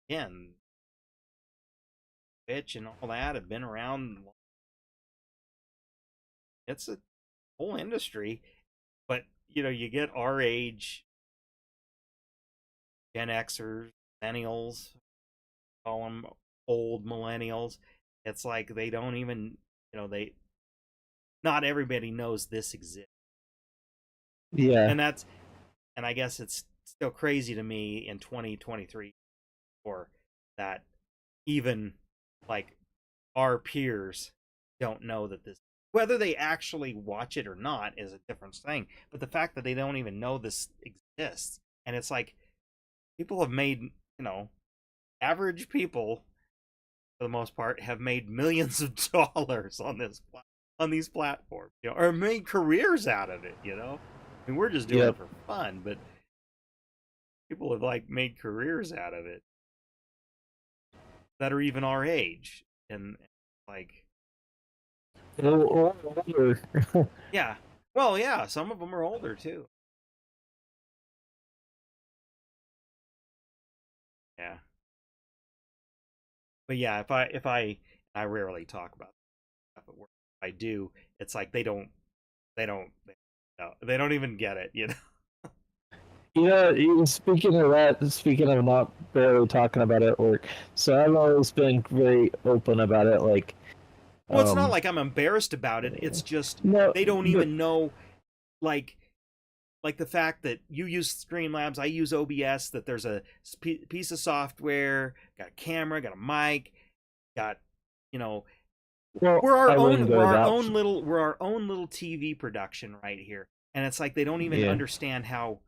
again, Twitch and all that have been around. It's a whole industry, but you get our age, Gen Xers, millennials, call them old millennials. It's like they don't even, they not everybody knows this exists, Yeah. and I guess it's still crazy to me in 2023 or that even like our peers don't know that this, whether they actually watch it or not is a different thing, but the fact that they don't even know this exists, and it's like people have made, average people for the most part have made millions of dollars on these platforms, or made careers out of it. I mean, we're just doing Yep. it for fun, but people have like made careers out of it that are even our age, and like, Or older. yeah, well, yeah, some of them are older too. Yeah, but yeah, if I rarely talk about stuff at work. If I do, it's like they don't even get it. Speaking of that, speaking of not barely talking about it at work, so I've always been very open about it. Like, Well, it's not um, like I'm embarrassed about it. It's just no, they don't but even know, like the fact that you use Streamlabs, I use OBS, that there's a piece of software, got a camera, got a mic, got, you know, well, I wouldn't go that. we're our own little TV production right here. And it's like they don't even Yeah, understand how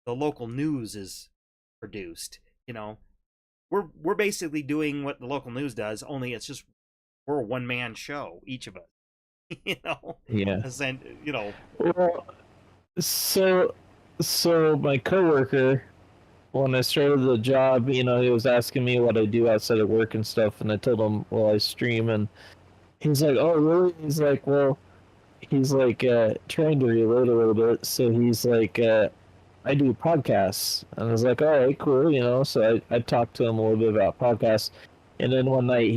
the local news is produced, you know. We're basically doing what the local news does, only it's just we're a one man show, each of us. you know. yeah. And Well, so so my coworker, when I started the job, he was asking me what I do outside of work and stuff, and I told him, well, I stream, and he's like, oh, really? He's like, well, he's like trying to relate a little bit, so he's like, I do podcasts, and I was like, all right, cool. So I talked to him a little bit about podcasts, and then one night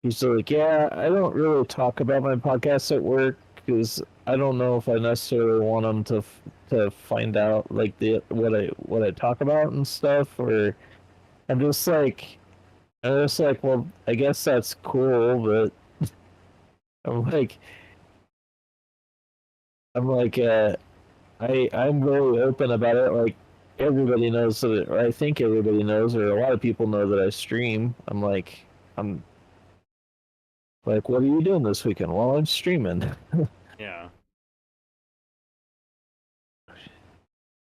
he's like, yeah, I don't really talk about my podcasts at work because I don't know if I necessarily want them to find out like the what I talk about and stuff, or I'm just like well, I guess that's cool, but I'm like I'm like I'm very open about it. Like everybody knows that, or I think everybody knows, or a lot of people know that I stream. I'm like, what are you doing this weekend? Well, I'm streaming. yeah.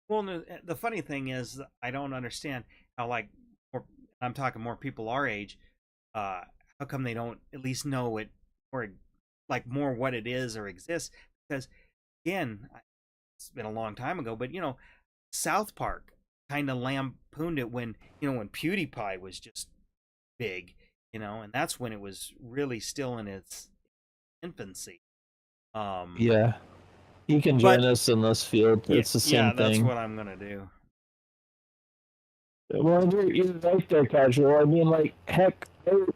Well, the funny thing is, I don't understand how, like, more, I'm talking more people our age. Uh, how come they don't at least know it, or like more what it is or exists? Because again, it's been a long time ago, but South Park kind of lampooned it when when PewDiePie was just big, and that's when it was really still in its infancy. Um, Yeah, you can but join us in this field. yeah, It's the same yeah, that's thing. what I'm gonna do. Well, you're right there, casual. I mean, like, heck,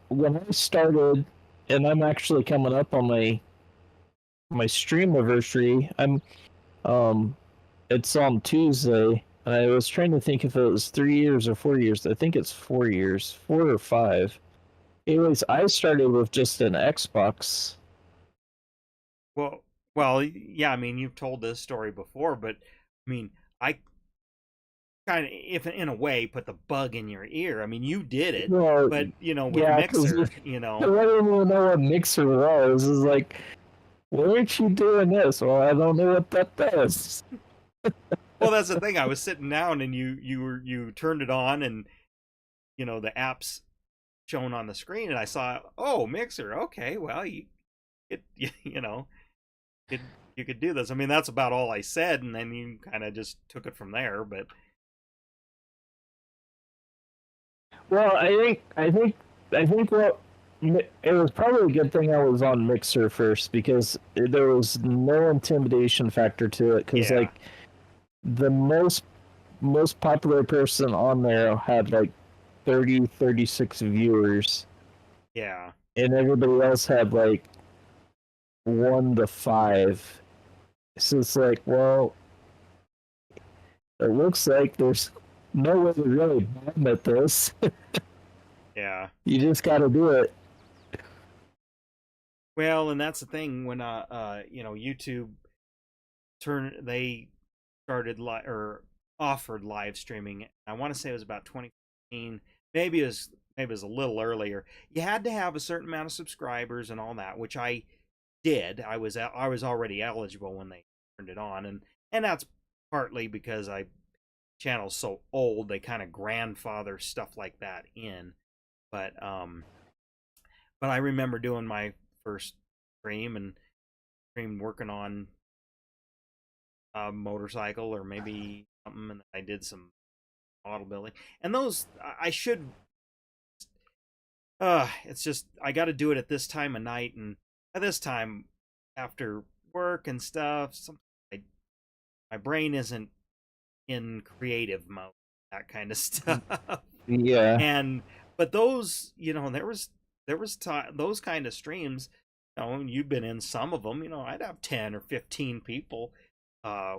when I started, and I'm actually coming up on my stream anniversary. Um, it's on Tuesday, and I was trying to think if it was 3 years or 4 years. I think it's 4 years, 4 or 5. Anyways, I started with just an Xbox. Well, well, yeah. I mean, you've told this story before, but I mean, I kind of, if in a way, put the bug in your ear. I mean, you did it, Well, but with yeah, because Mixer, I didn't even know what Mixer was. It's like, why aren't you doing this? Well, I don't know what that does. well, that's the thing. I was sitting down, and you turned it on, and the app's shown on the screen, and I saw, oh, Mixer. Okay, well, it you know it. you could do this. I mean, that's about all I said, and then you kind of just took it from there. But Well, I think what it was probably a good thing I was on Mixer first because there was no intimidation factor to it. Because yeah, like the most popular person on there had like 36 viewers, yeah, and everybody else had like 1 to 5. So it's like, well, it looks like there's no way to really bomb at this. yeah. You just got to do it. Well, and that's the thing when YouTube they started or offered live streaming. I want to say it was about 2015. Maybe it was a little earlier. You had to have a certain amount of subscribers and all that, which I did. I was already eligible when they turned it on, and that's partly because I channel's so old they kind of grandfather stuff like that in. But I remember doing my first stream and stream working on a motorcycle or maybe something, and I did some model building. And those I should. It's just I got to do it at this time of night, and at this time after work and stuff. My brain isn't in creative mode, that kind of stuff. Yeah. And but those, there was time those kind of streams. You've been in some of them. I'd have 10 or 15 people uh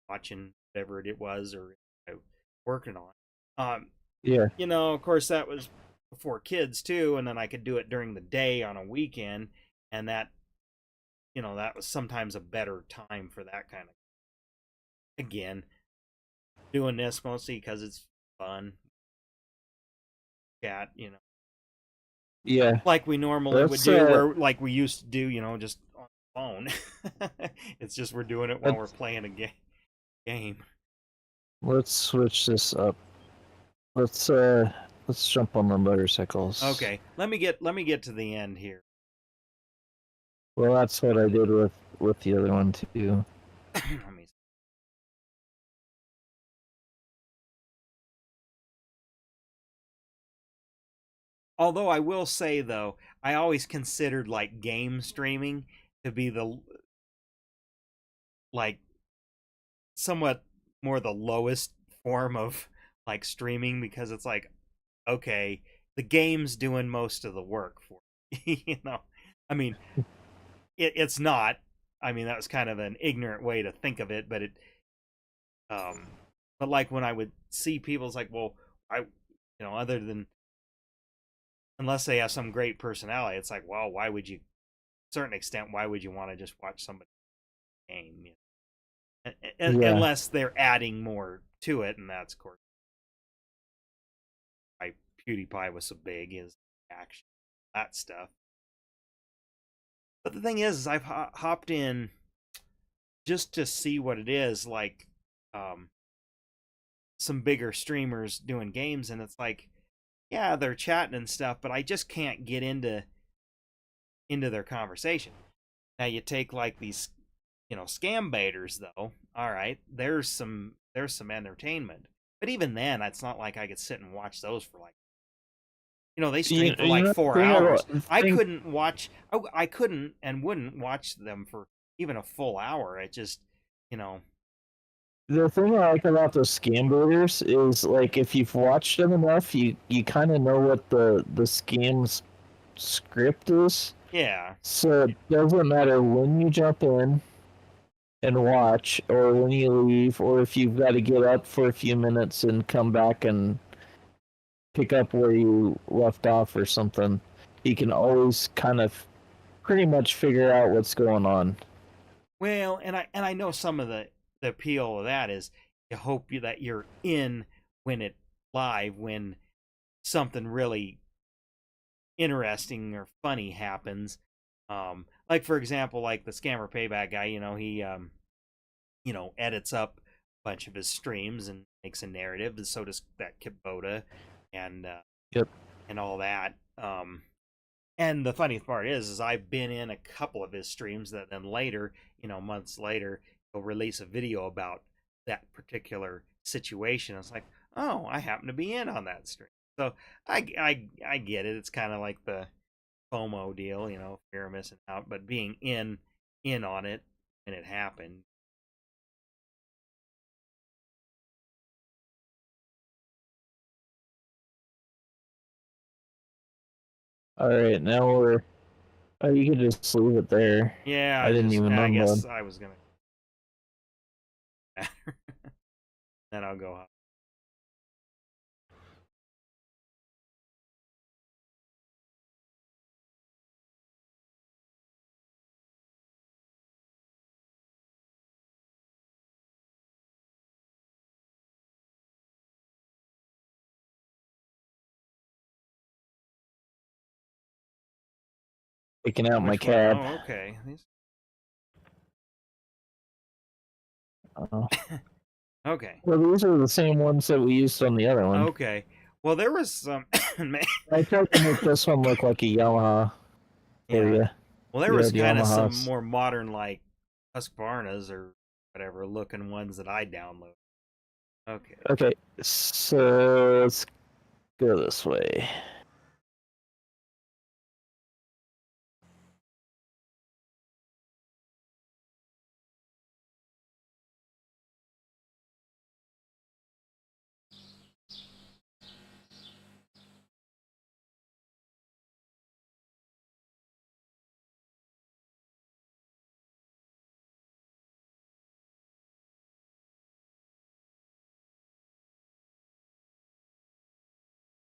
watching whatever it was or working on. Um, Yeah. of course that was before kids too, and then I could do it during the day on a weekend, and that was sometimes a better time for that kind of. Again, doing this mostly because it's fun. Chat, Yeah. like we normally would Let's do, or like we used to do, just on the phone. It's just we're doing it while we're let's playing a game. let's switch this up. Let's jump on the motorcycles. Okay, let me get to the end here. Well, that's what I did with the other one too. Let me. Although I will say though, I always considered like game streaming to be the like somewhat more the lowest form of like streaming, because it's like, okay, the game's doing most of the work for you. I mean, it's not. I mean, that was kind of an ignorant way to think of it, um but like when I would see people, it's like, well, other than unless they have some great personality, it's like, well, why would you, to a certain extent, why would you want to just watch somebody game, Yeah. unless they're adding more to it, and that's of course why PewDiePie was so big, is action, that stuff. But the thing is I've hopped in just to see what it is like, um, some bigger streamers doing games, and it's like, yeah, they're chatting and stuff, but I just can't get into their conversation. Now you take like these, scam baiters though. All right, there's some entertainment, but even then, it's not like I could sit and watch those for like, they You, stream for you like know, 4 hours. I thing, couldn't watch. I couldn't and wouldn't watch them for even a full hour. It just, you know, the thing I like about those scam builders is like if you've watched them enough, you kind of know what the scam's script is. yeah, So it doesn't matter when you jump in and watch, or when you leave, or if you've got to get up for a few minutes and come back and pick up where you left off or something. You can always kind of pretty much figure out what's going on. well, and I know some of the appeal of that is you hope that you're in when it live, when something really interesting or funny happens. Like for example, like the scammer payback guy, he edits up a bunch of his streams and makes a narrative, and so does that Kipboda and Yep. and all that. And the funny part is I've been in a couple of his streams that then later, months later, he'll release a video about that particular situation. It's like, oh, I happen to be in on that stream. So I get it. It's kind of like the FOMO deal, fear of missing out, but being in on it when it happened. All right, now we're. Oh, you can just leave it there. Yeah, I didn't even I guess unload. I was gonna. Then I'll go. Picking out my Which one? cab. Oh, okay. Okay. Well, these are the same ones that we used on the other one. Okay. Well, there was some. I tried to make this one look like a Yamaha. Yeah. Well, there You was had kind of some Yamahas. more modern, like Husqvarnas or whatever looking ones that I download. Okay. Okay, so let's go this way.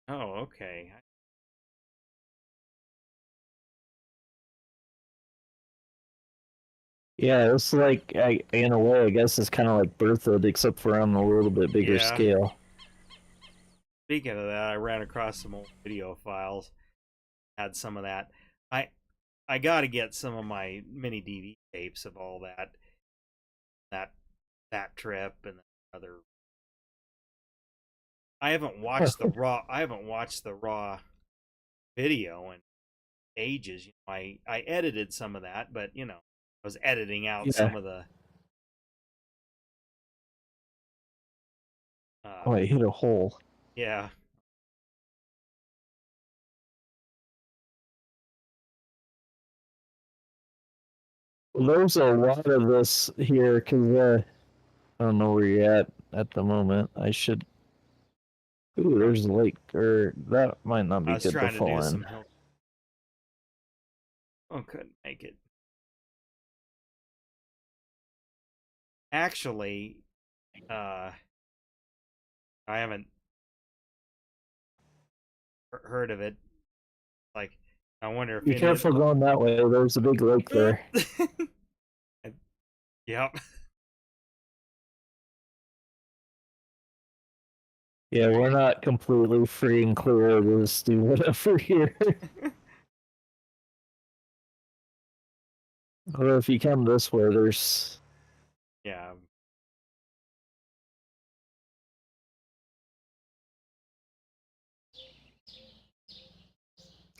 Oh, okay. Yeah, it's like, in a way, I guess it's kind of like Berthoud, except for on a little bit bigger Yeah. scale. Speaking of that, I ran across some old video files. Had some of that. I got to get some of my mini DV tapes of all that that trip and other. I haven't watched the raw. I haven't watched the raw video in ages. I edited some of that, but I was editing out Yeah. some of the. Oh, I hit a hole. Yeah. Well, there's a lot of this here because I don't know where you're at the moment. I should. Ooh, there's a lake, or that might not I be was good to trying to fall do in. some hill. Oh, couldn't make it. Actually, I haven't heard of it. Like, I wonder if Be any of. careful going that way. There's a big lake there. Yep. Yeah, we're not completely free and clear of this. Do whatever here. Or if you come this way, there's. Yeah.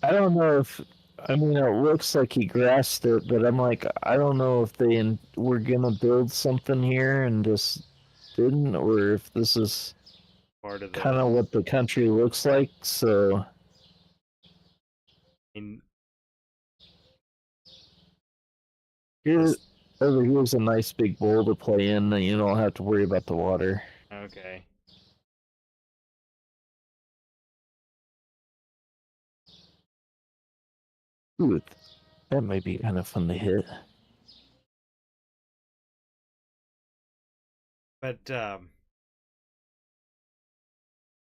I don't know if. I mean, it looks like he grasped it, but I'm like, I don't know if they were gonna build something here and just didn't, or if this is Part of kind the. of what the country looks like. So In here, this. over here's a nice big bowl to play in, and you don't have to worry about the water. Okay. Ooh, that might be kind of fun to hit. But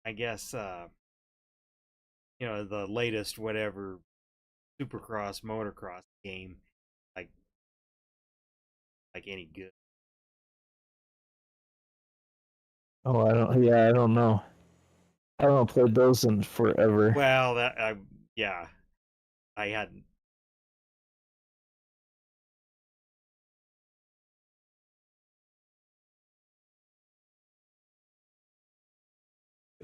I guess the latest whatever Supercross motocross game like any good. Oh, I don't. Yeah, I don't know. I haven't played those in forever. Well, yeah, I hadn't.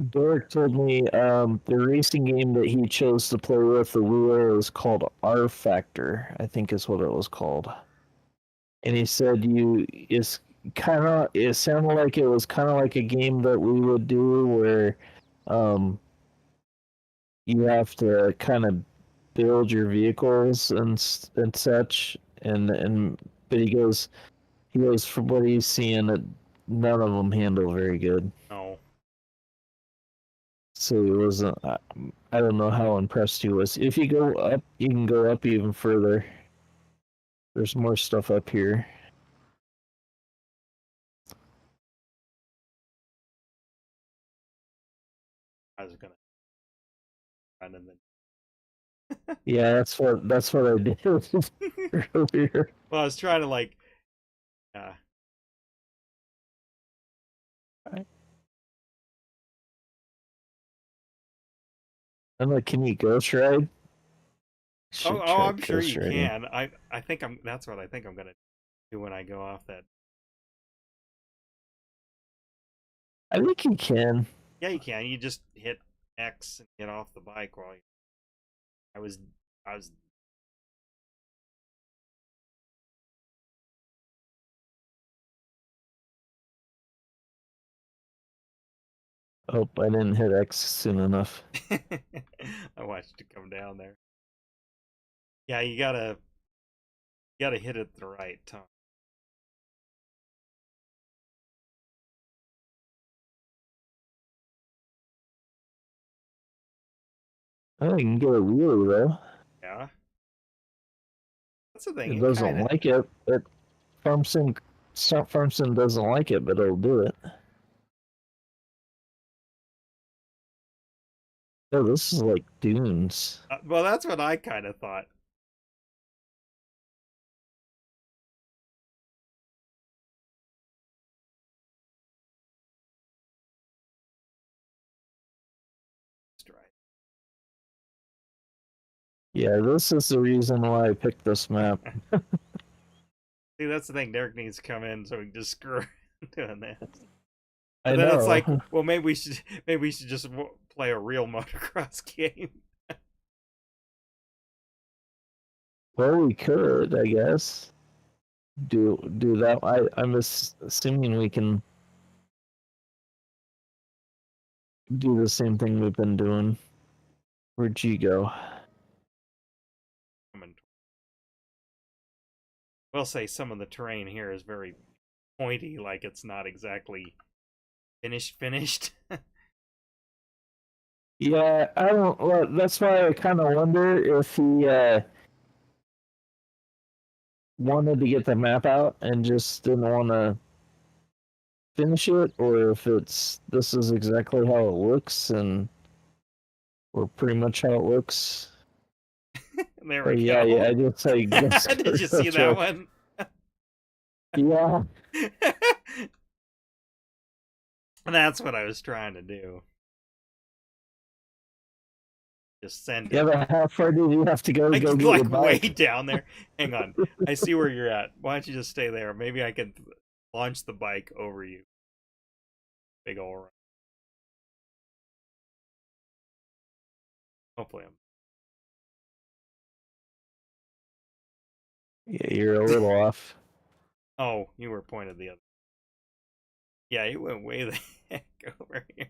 Derek told me the racing game that he chose to play with the wheel is called R Factor, I think is what it was called. And he said it sounded like it was kind of like a game that we would do where um, you have to kind of build your vehicles and such. And but he goes from what he's seeing that none of them handle very good. No. So he wasn't. I don't know how impressed he was. If you go up, you can go up even further. There's more stuff up here. I was gonna run and then. Yeah, that's what I did earlier. Well, I was trying to like. I'm like, can you ghost ride? Should Oh, try I'm sure ghost you riding. can. I think I'm. That's what I think I'm gonna do when I go off that. I think you can. Yeah, you can. You just hit X and get off the bike while you. I was. I was. Oh, I didn't hit X soon enough. I watched it come down there. Yeah, you gotta hit it at the right time. I can get a wheelie though. Yeah, that's the thing. It It doesn't kind of. like it. Farmson, Farmson doesn't like it, but it'll do it. Oh, this is like dunes. Well, that's what I kind of thought. Right. Yeah, this is the reason why I picked this map. See, that's the thing. Derek needs to come in so we can just screw doing this. I But then it's like, know. well, maybe we should just play a real motocross game. Well, we could, I guess. Do that. I'm assuming we can do the same thing we've been doing. Where'd you go? We'll say some of the terrain here is very pointy, like it's not exactly finished. Yeah, I don't. Well, that's why I kind of wonder if he wanted to get the map out and just didn't want to finish it, or if this is exactly how it looks and or pretty much how it looks. There But we yeah, yeah, go. I just say Did you see that one? Yeah. That's what I was trying to do. Just send Yeah, it. but how far do you have to go to Like go get your like way bike? down there. Hang on. I see where you're at. Why don't you just stay there? Maybe I can launch the bike over you. Big ol' run. Hopefully I'm. Yeah, you're a little off. Oh, you were pointed the other. Yeah, it went way the heck over here.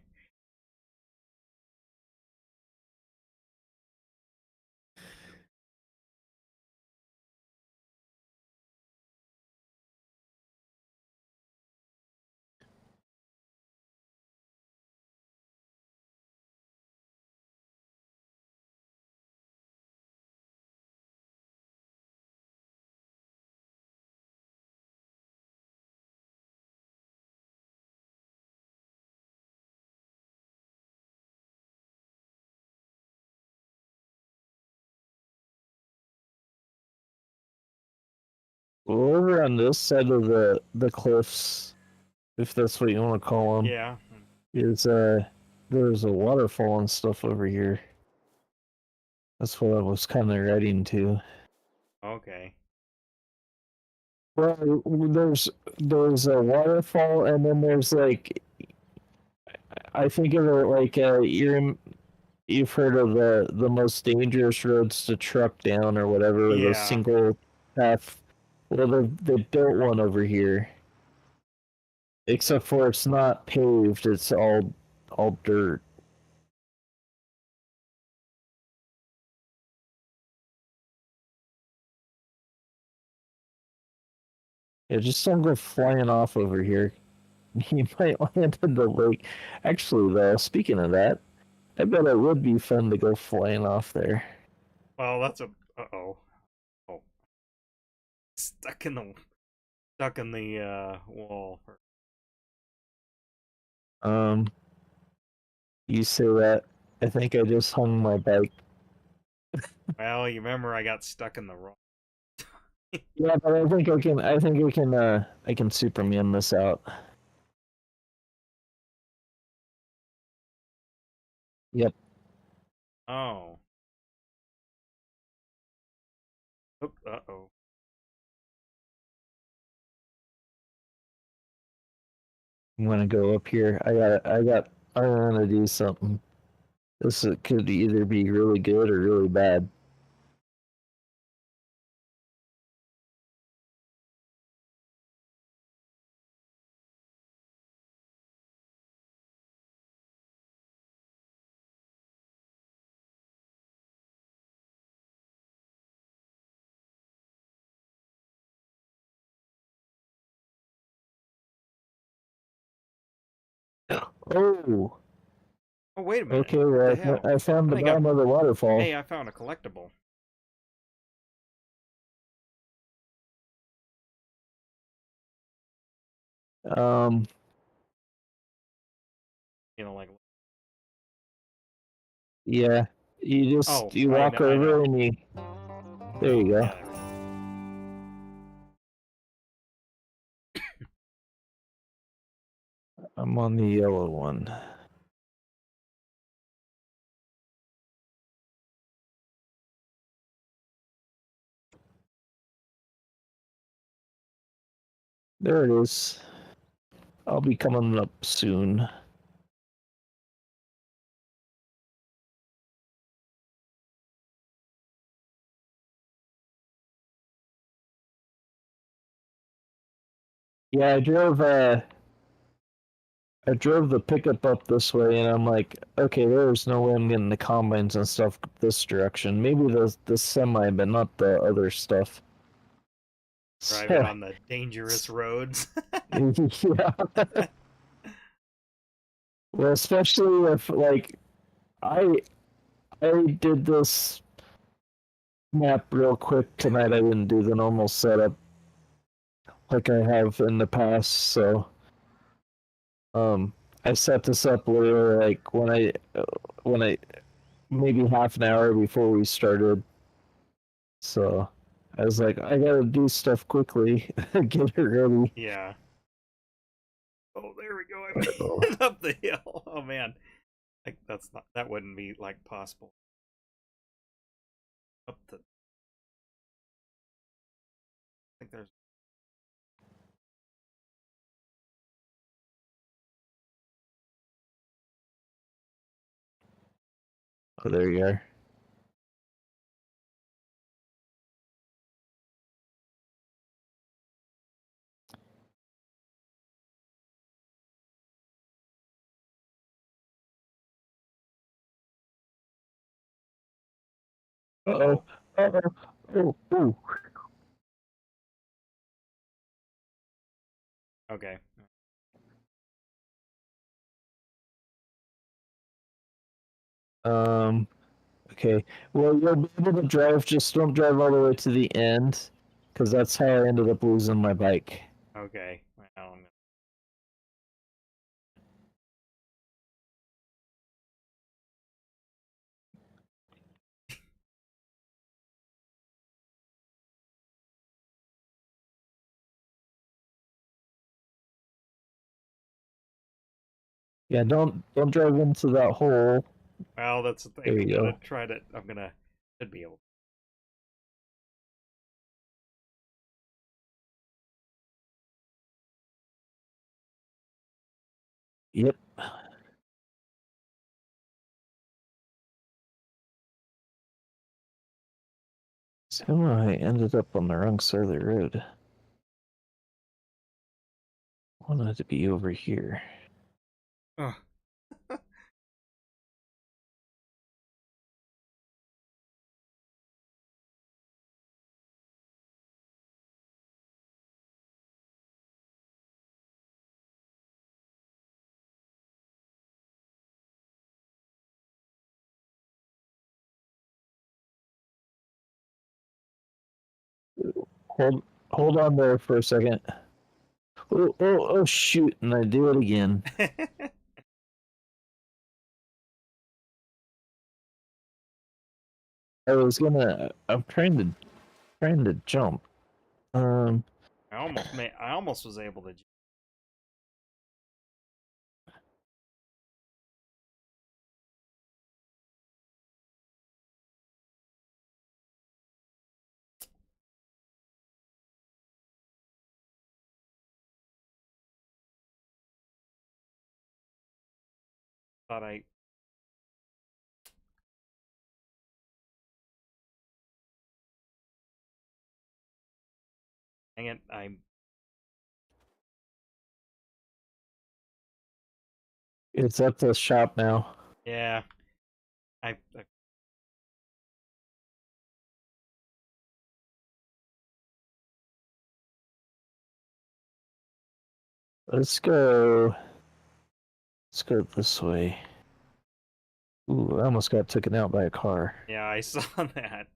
Well, over on this side of the cliffs, if that's what you want to call them, Yeah. is there's a waterfall and stuff over here. That's what I was kind of writing to. Okay. Well, there's a waterfall, and then there's like I think of it like you've heard of the most dangerous roads to truck down or whatever, the Yeah. single path. Well, they built one over here, except for it's not paved; it's all dirt. Yeah, just don't go flying off over here. You might land in the lake. Actually, though, speaking of that, I bet it would be fun to go flying off there. Well, that's a. Uh-oh. Oh, stuck in the wall. Um, you say that. I think I just hung my bike. Well, you remember I got stuck in the wrong. Yeah, but I think I can. I think I can. I can Superman this out. Yep. Oh. Oop, uh-oh. I'm gonna go up here. I want to do something. Could either be really good or really bad. Oh, Oh, wait a minute. okay. What the Well, hell? I found I the think I. bottom of the waterfall. Hey, I found a collectible. Um, Like. yeah. Oh, You I walk know. I over know. and you. There you go. Yeah, there we go. I'm on the yellow one. There it is. I'll be coming up soon. Yeah, I drove the pickup up this way, and I'm like, okay, there's no way I'm getting the combines and stuff this direction. Maybe the semi, but not the other stuff. Driving So, on the dangerous roads. yeah. Well, especially if like I I did this map real quick tonight. I didn't do the normal setup like I have in the past, so um I set this up literally like when I maybe half an hour before we started. So I was like, I gotta do stuff quickly, get it ready. Yeah. Oh, there we go. I Oh. made it up the hill. Oh man, like that's not. That wouldn't be like possible. Up the. I think there's. Oh, there you are. Uh oh. Oh. Uh oh. Oh. Oh. Okay. Um. Okay. Well, you'll be able to drive. Just don't drive all the way to the end, because that's how I ended up losing my bike. Okay. Well, I'm gonna. Yeah. Don't drive into that hole. Well, that's the There thing. I'm you gonna go. try to. I'm gonna. Should be able. Yep. Somehow I ended up on the wrong side of the road. I wanted to be over here. Ugh. Hold hold on there for a second. Oh shoot, and I do it again. I'm trying to jump. I almost was able to. Thought I. Dang it! It's at the shop now. Yeah. I Let's go. Let's go this way. Ooh, I almost got taken out by a car. yeah, I saw that.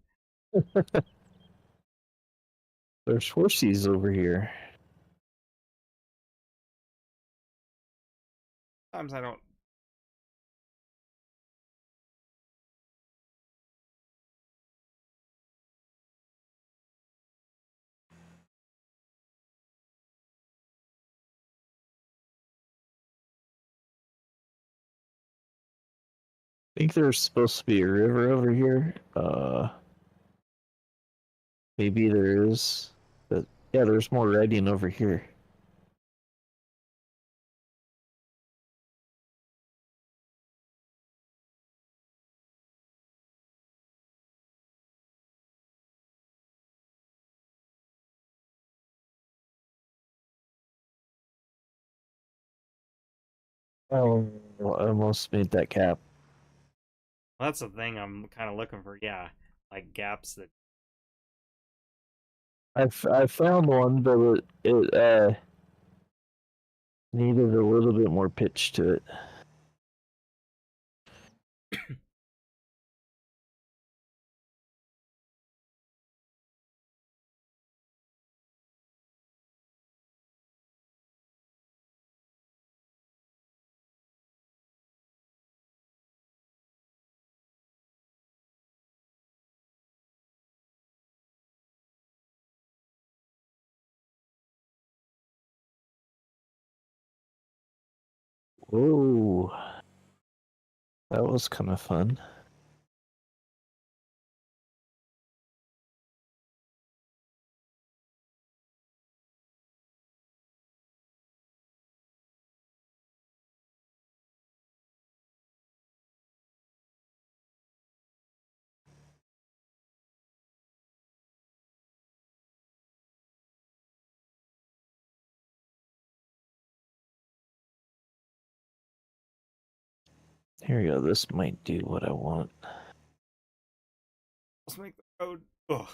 There's horsies over here. Sometimes I don't. I think there's supposed to be a river over here. Maybe there is. But yeah, there's more writing over here. Oh, I almost made that cap. Well, that's the thing I'm kind of looking for. Yeah, like gaps that. I found one, but it needed a little bit more pitch to it. Whoa, that was kind of fun. Here we go. This might do what I want. Let's make the road. Ugh.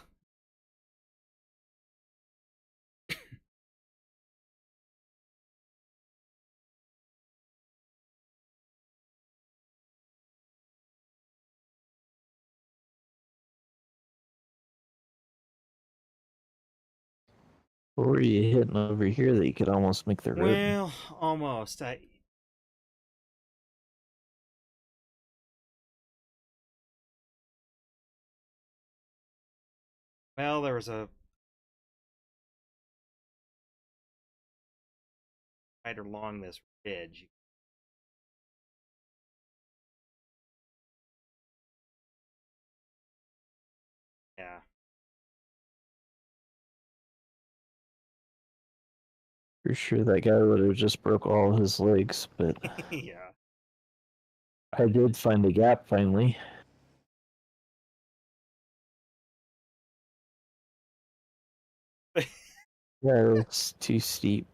What were you hitting over here that you could almost make the road? Well, almost. Well, there was a right along this ridge. Yeah. For sure that guy would have just broke all his legs, but Yeah. I did find a gap finally. Yeah, it's too steep.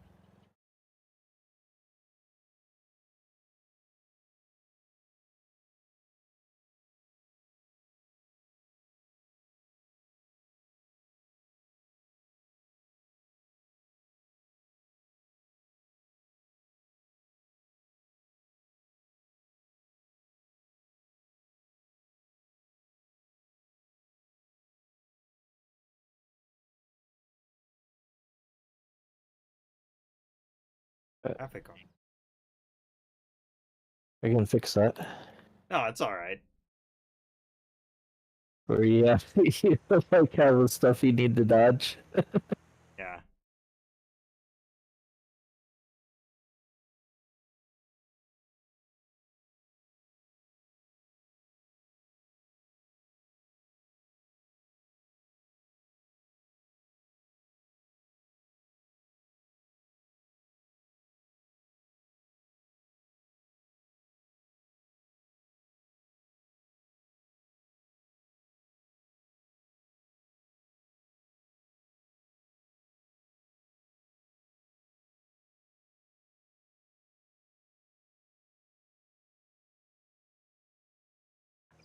Traffic. I can fix that. No, it's all right. Or yeah, you like have the stuff you need to dodge. Yeah.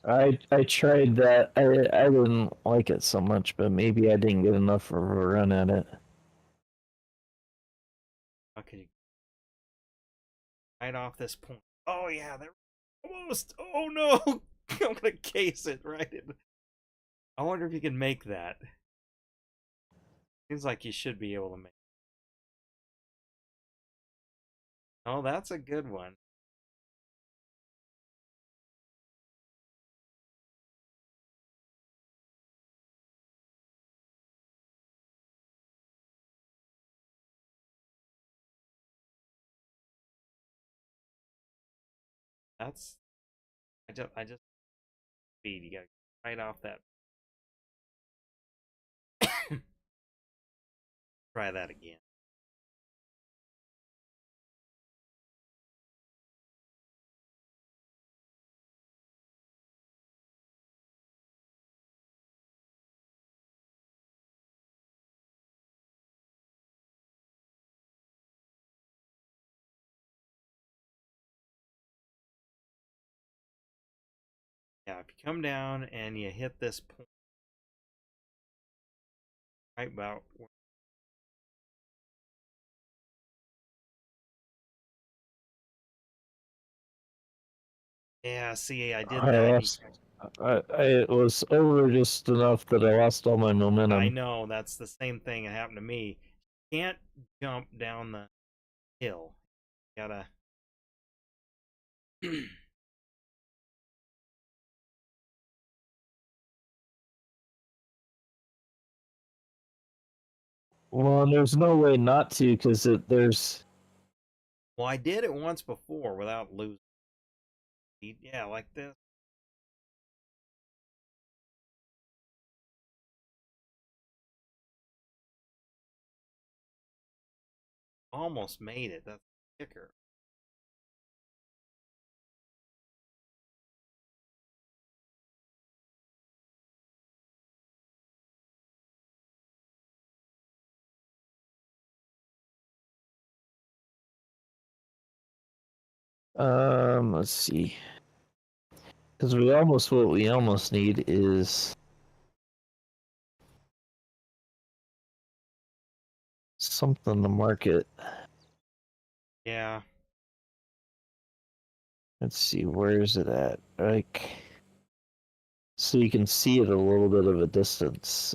I tried that. I didn't like it so much, but maybe I didn't get enough of a run at it. How can you right off this point? Oh yeah, they're almost. Oh no, I'm gonna case it right in. I wonder if you can make that. Seems like you should be able to make. Oh, that's a good one. That's. I just speed. You got right off that. Try that again. Yeah, if you come down and you hit this point right about. Yeah, see, I did I that. lost. It was over just enough that I lost all my I momentum. know that's the same thing that happened to me. Can't jump down the hill. Gotta. Well, there's no way not to because there's. Well, I did it once before without losing. Yeah, like this. Almost made it. That's the kicker. Let's see. Because what we almost need is something to market. Yeah. Let's see, where is it at? Like, so you can see it a little bit of a distance.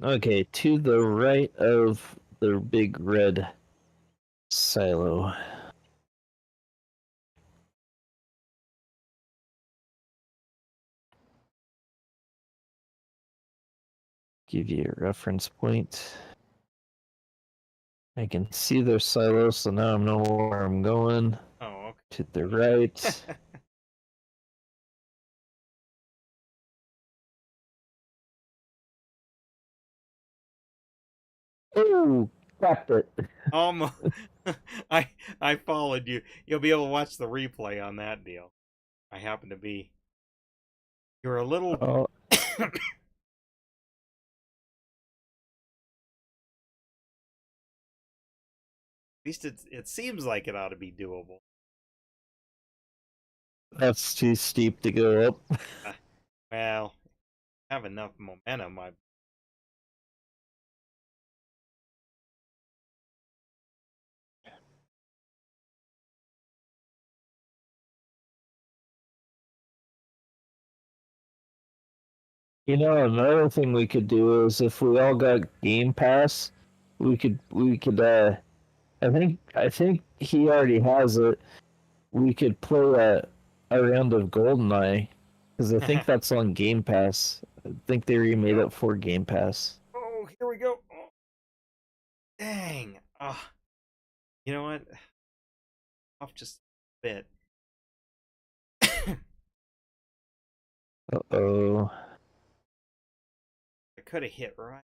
Okay, to the right of the big red silo. Give you a reference point. I can see their silo, so now I know where I'm going. Oh, To the right. okay. Ooh, cracked it. Almost. I followed you. You'll be able to watch the replay on that deal. I happen to be You're a little. Oh, At least it seems like it ought to be doable. that's too steep to go up. Uh, well, have enough momentum. You know, another thing we could do is if we all got Game Pass, we could I think he already has it. We could play a round of GoldenEye because I think that's on Game Pass. I think they remade Go. it for Game Pass. Oh, here we go. Oh, dang. Ah, you know what? Off just a bit. Uh-oh. I could have hit right.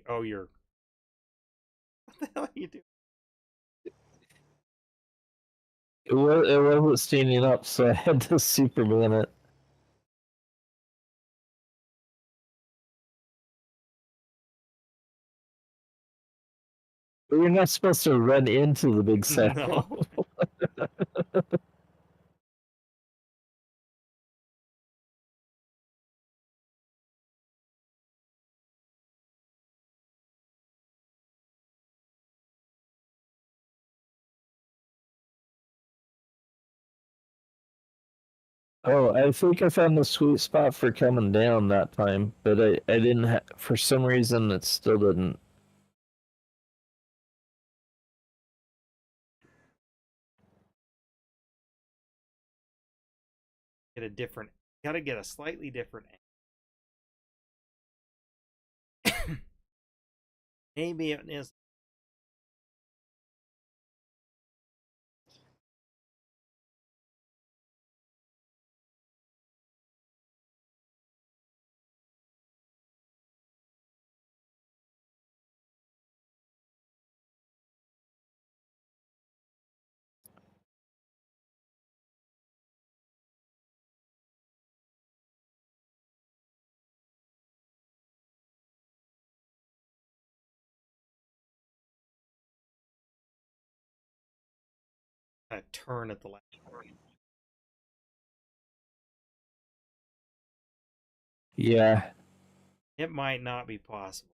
Oh, you're. What the hell are you doing? It wasn't standing up, so I had to Superman it. But you're not supposed to run into the big saddle. No. Oh, I think I found the sweet spot for coming down that time, but I didn't for some reason it still didn't. Get a different. Gotta get a slightly different. Maybe it is. A turn at the last. Yeah. It might not be possible.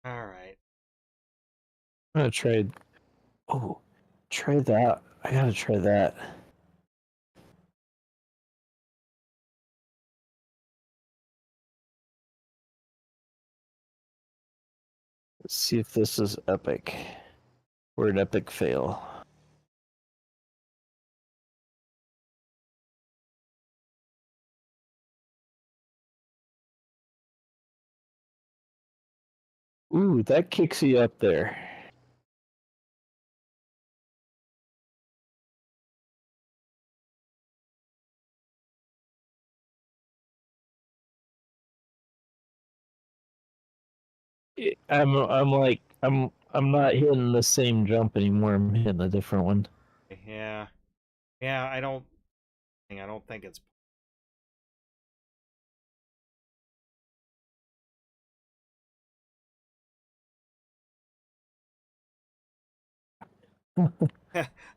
All right. I'm gonna try. Oh, try that. I gotta try that. Let's see if this is epic. Or an epic fail. Ooh, that kicks you up there. I'm I'm not hitting the same jump anymore. I'm hitting a different one. Yeah, I don't think it's.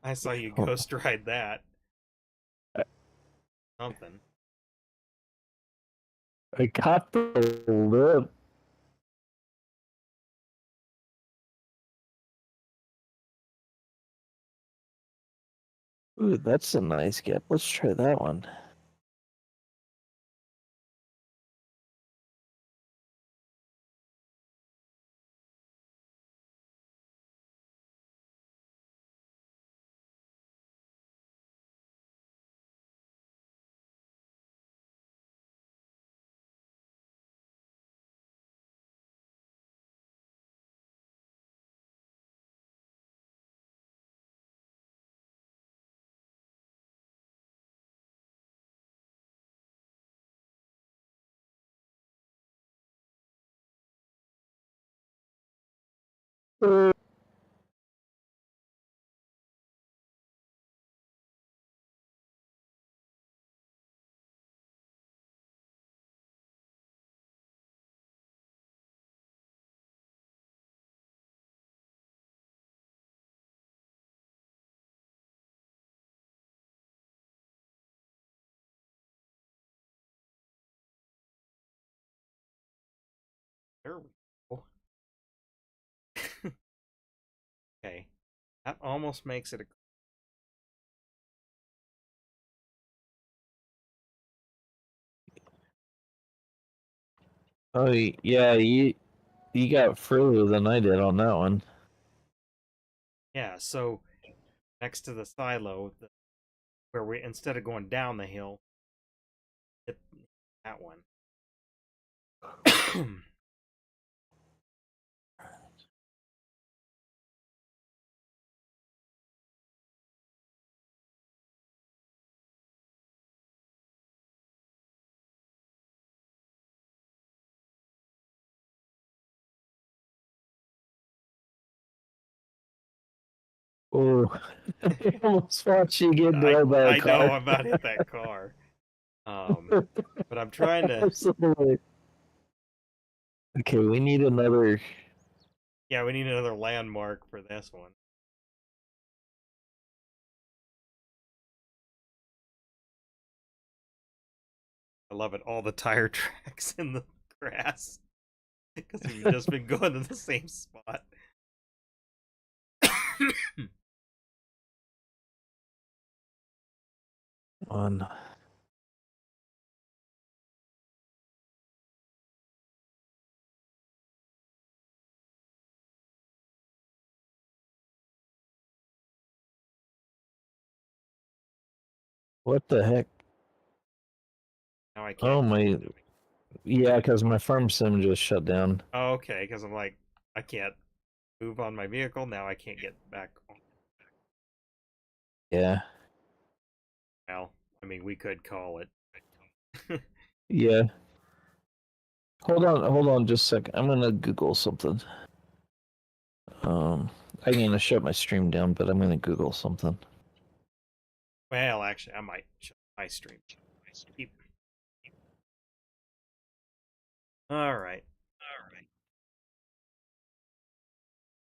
I saw you ghost ride that. Something. I caught the lip. Ooh, that's a nice gap. Let's try that one. There we go. Okay, that almost makes it a. Oh yeah, you got further than I did on that one. Yeah, so next to the silo, where we instead of going down the hill, hit that one. Oh, I almost watched you get nailed by a I know car. I'm about to hit that car. But I'm trying to. Absolutely. Okay, we need another. Yeah, we need another landmark for this one. I love it. All the tire tracks in the grass because we've just been going to the same spot. One. What the heck? Now I Oh can't. my. Yeah, because my farm sim just shut down. Oh, okay, because I'm like, I can't move on my vehicle. Now I can't get back. Yeah. Well, I mean, we could call it. Yeah. Hold on just a second. I'm gonna Google something. I'm gonna shut my stream down, but I'm gonna Google something. Well, actually, I might shut my stream. All right.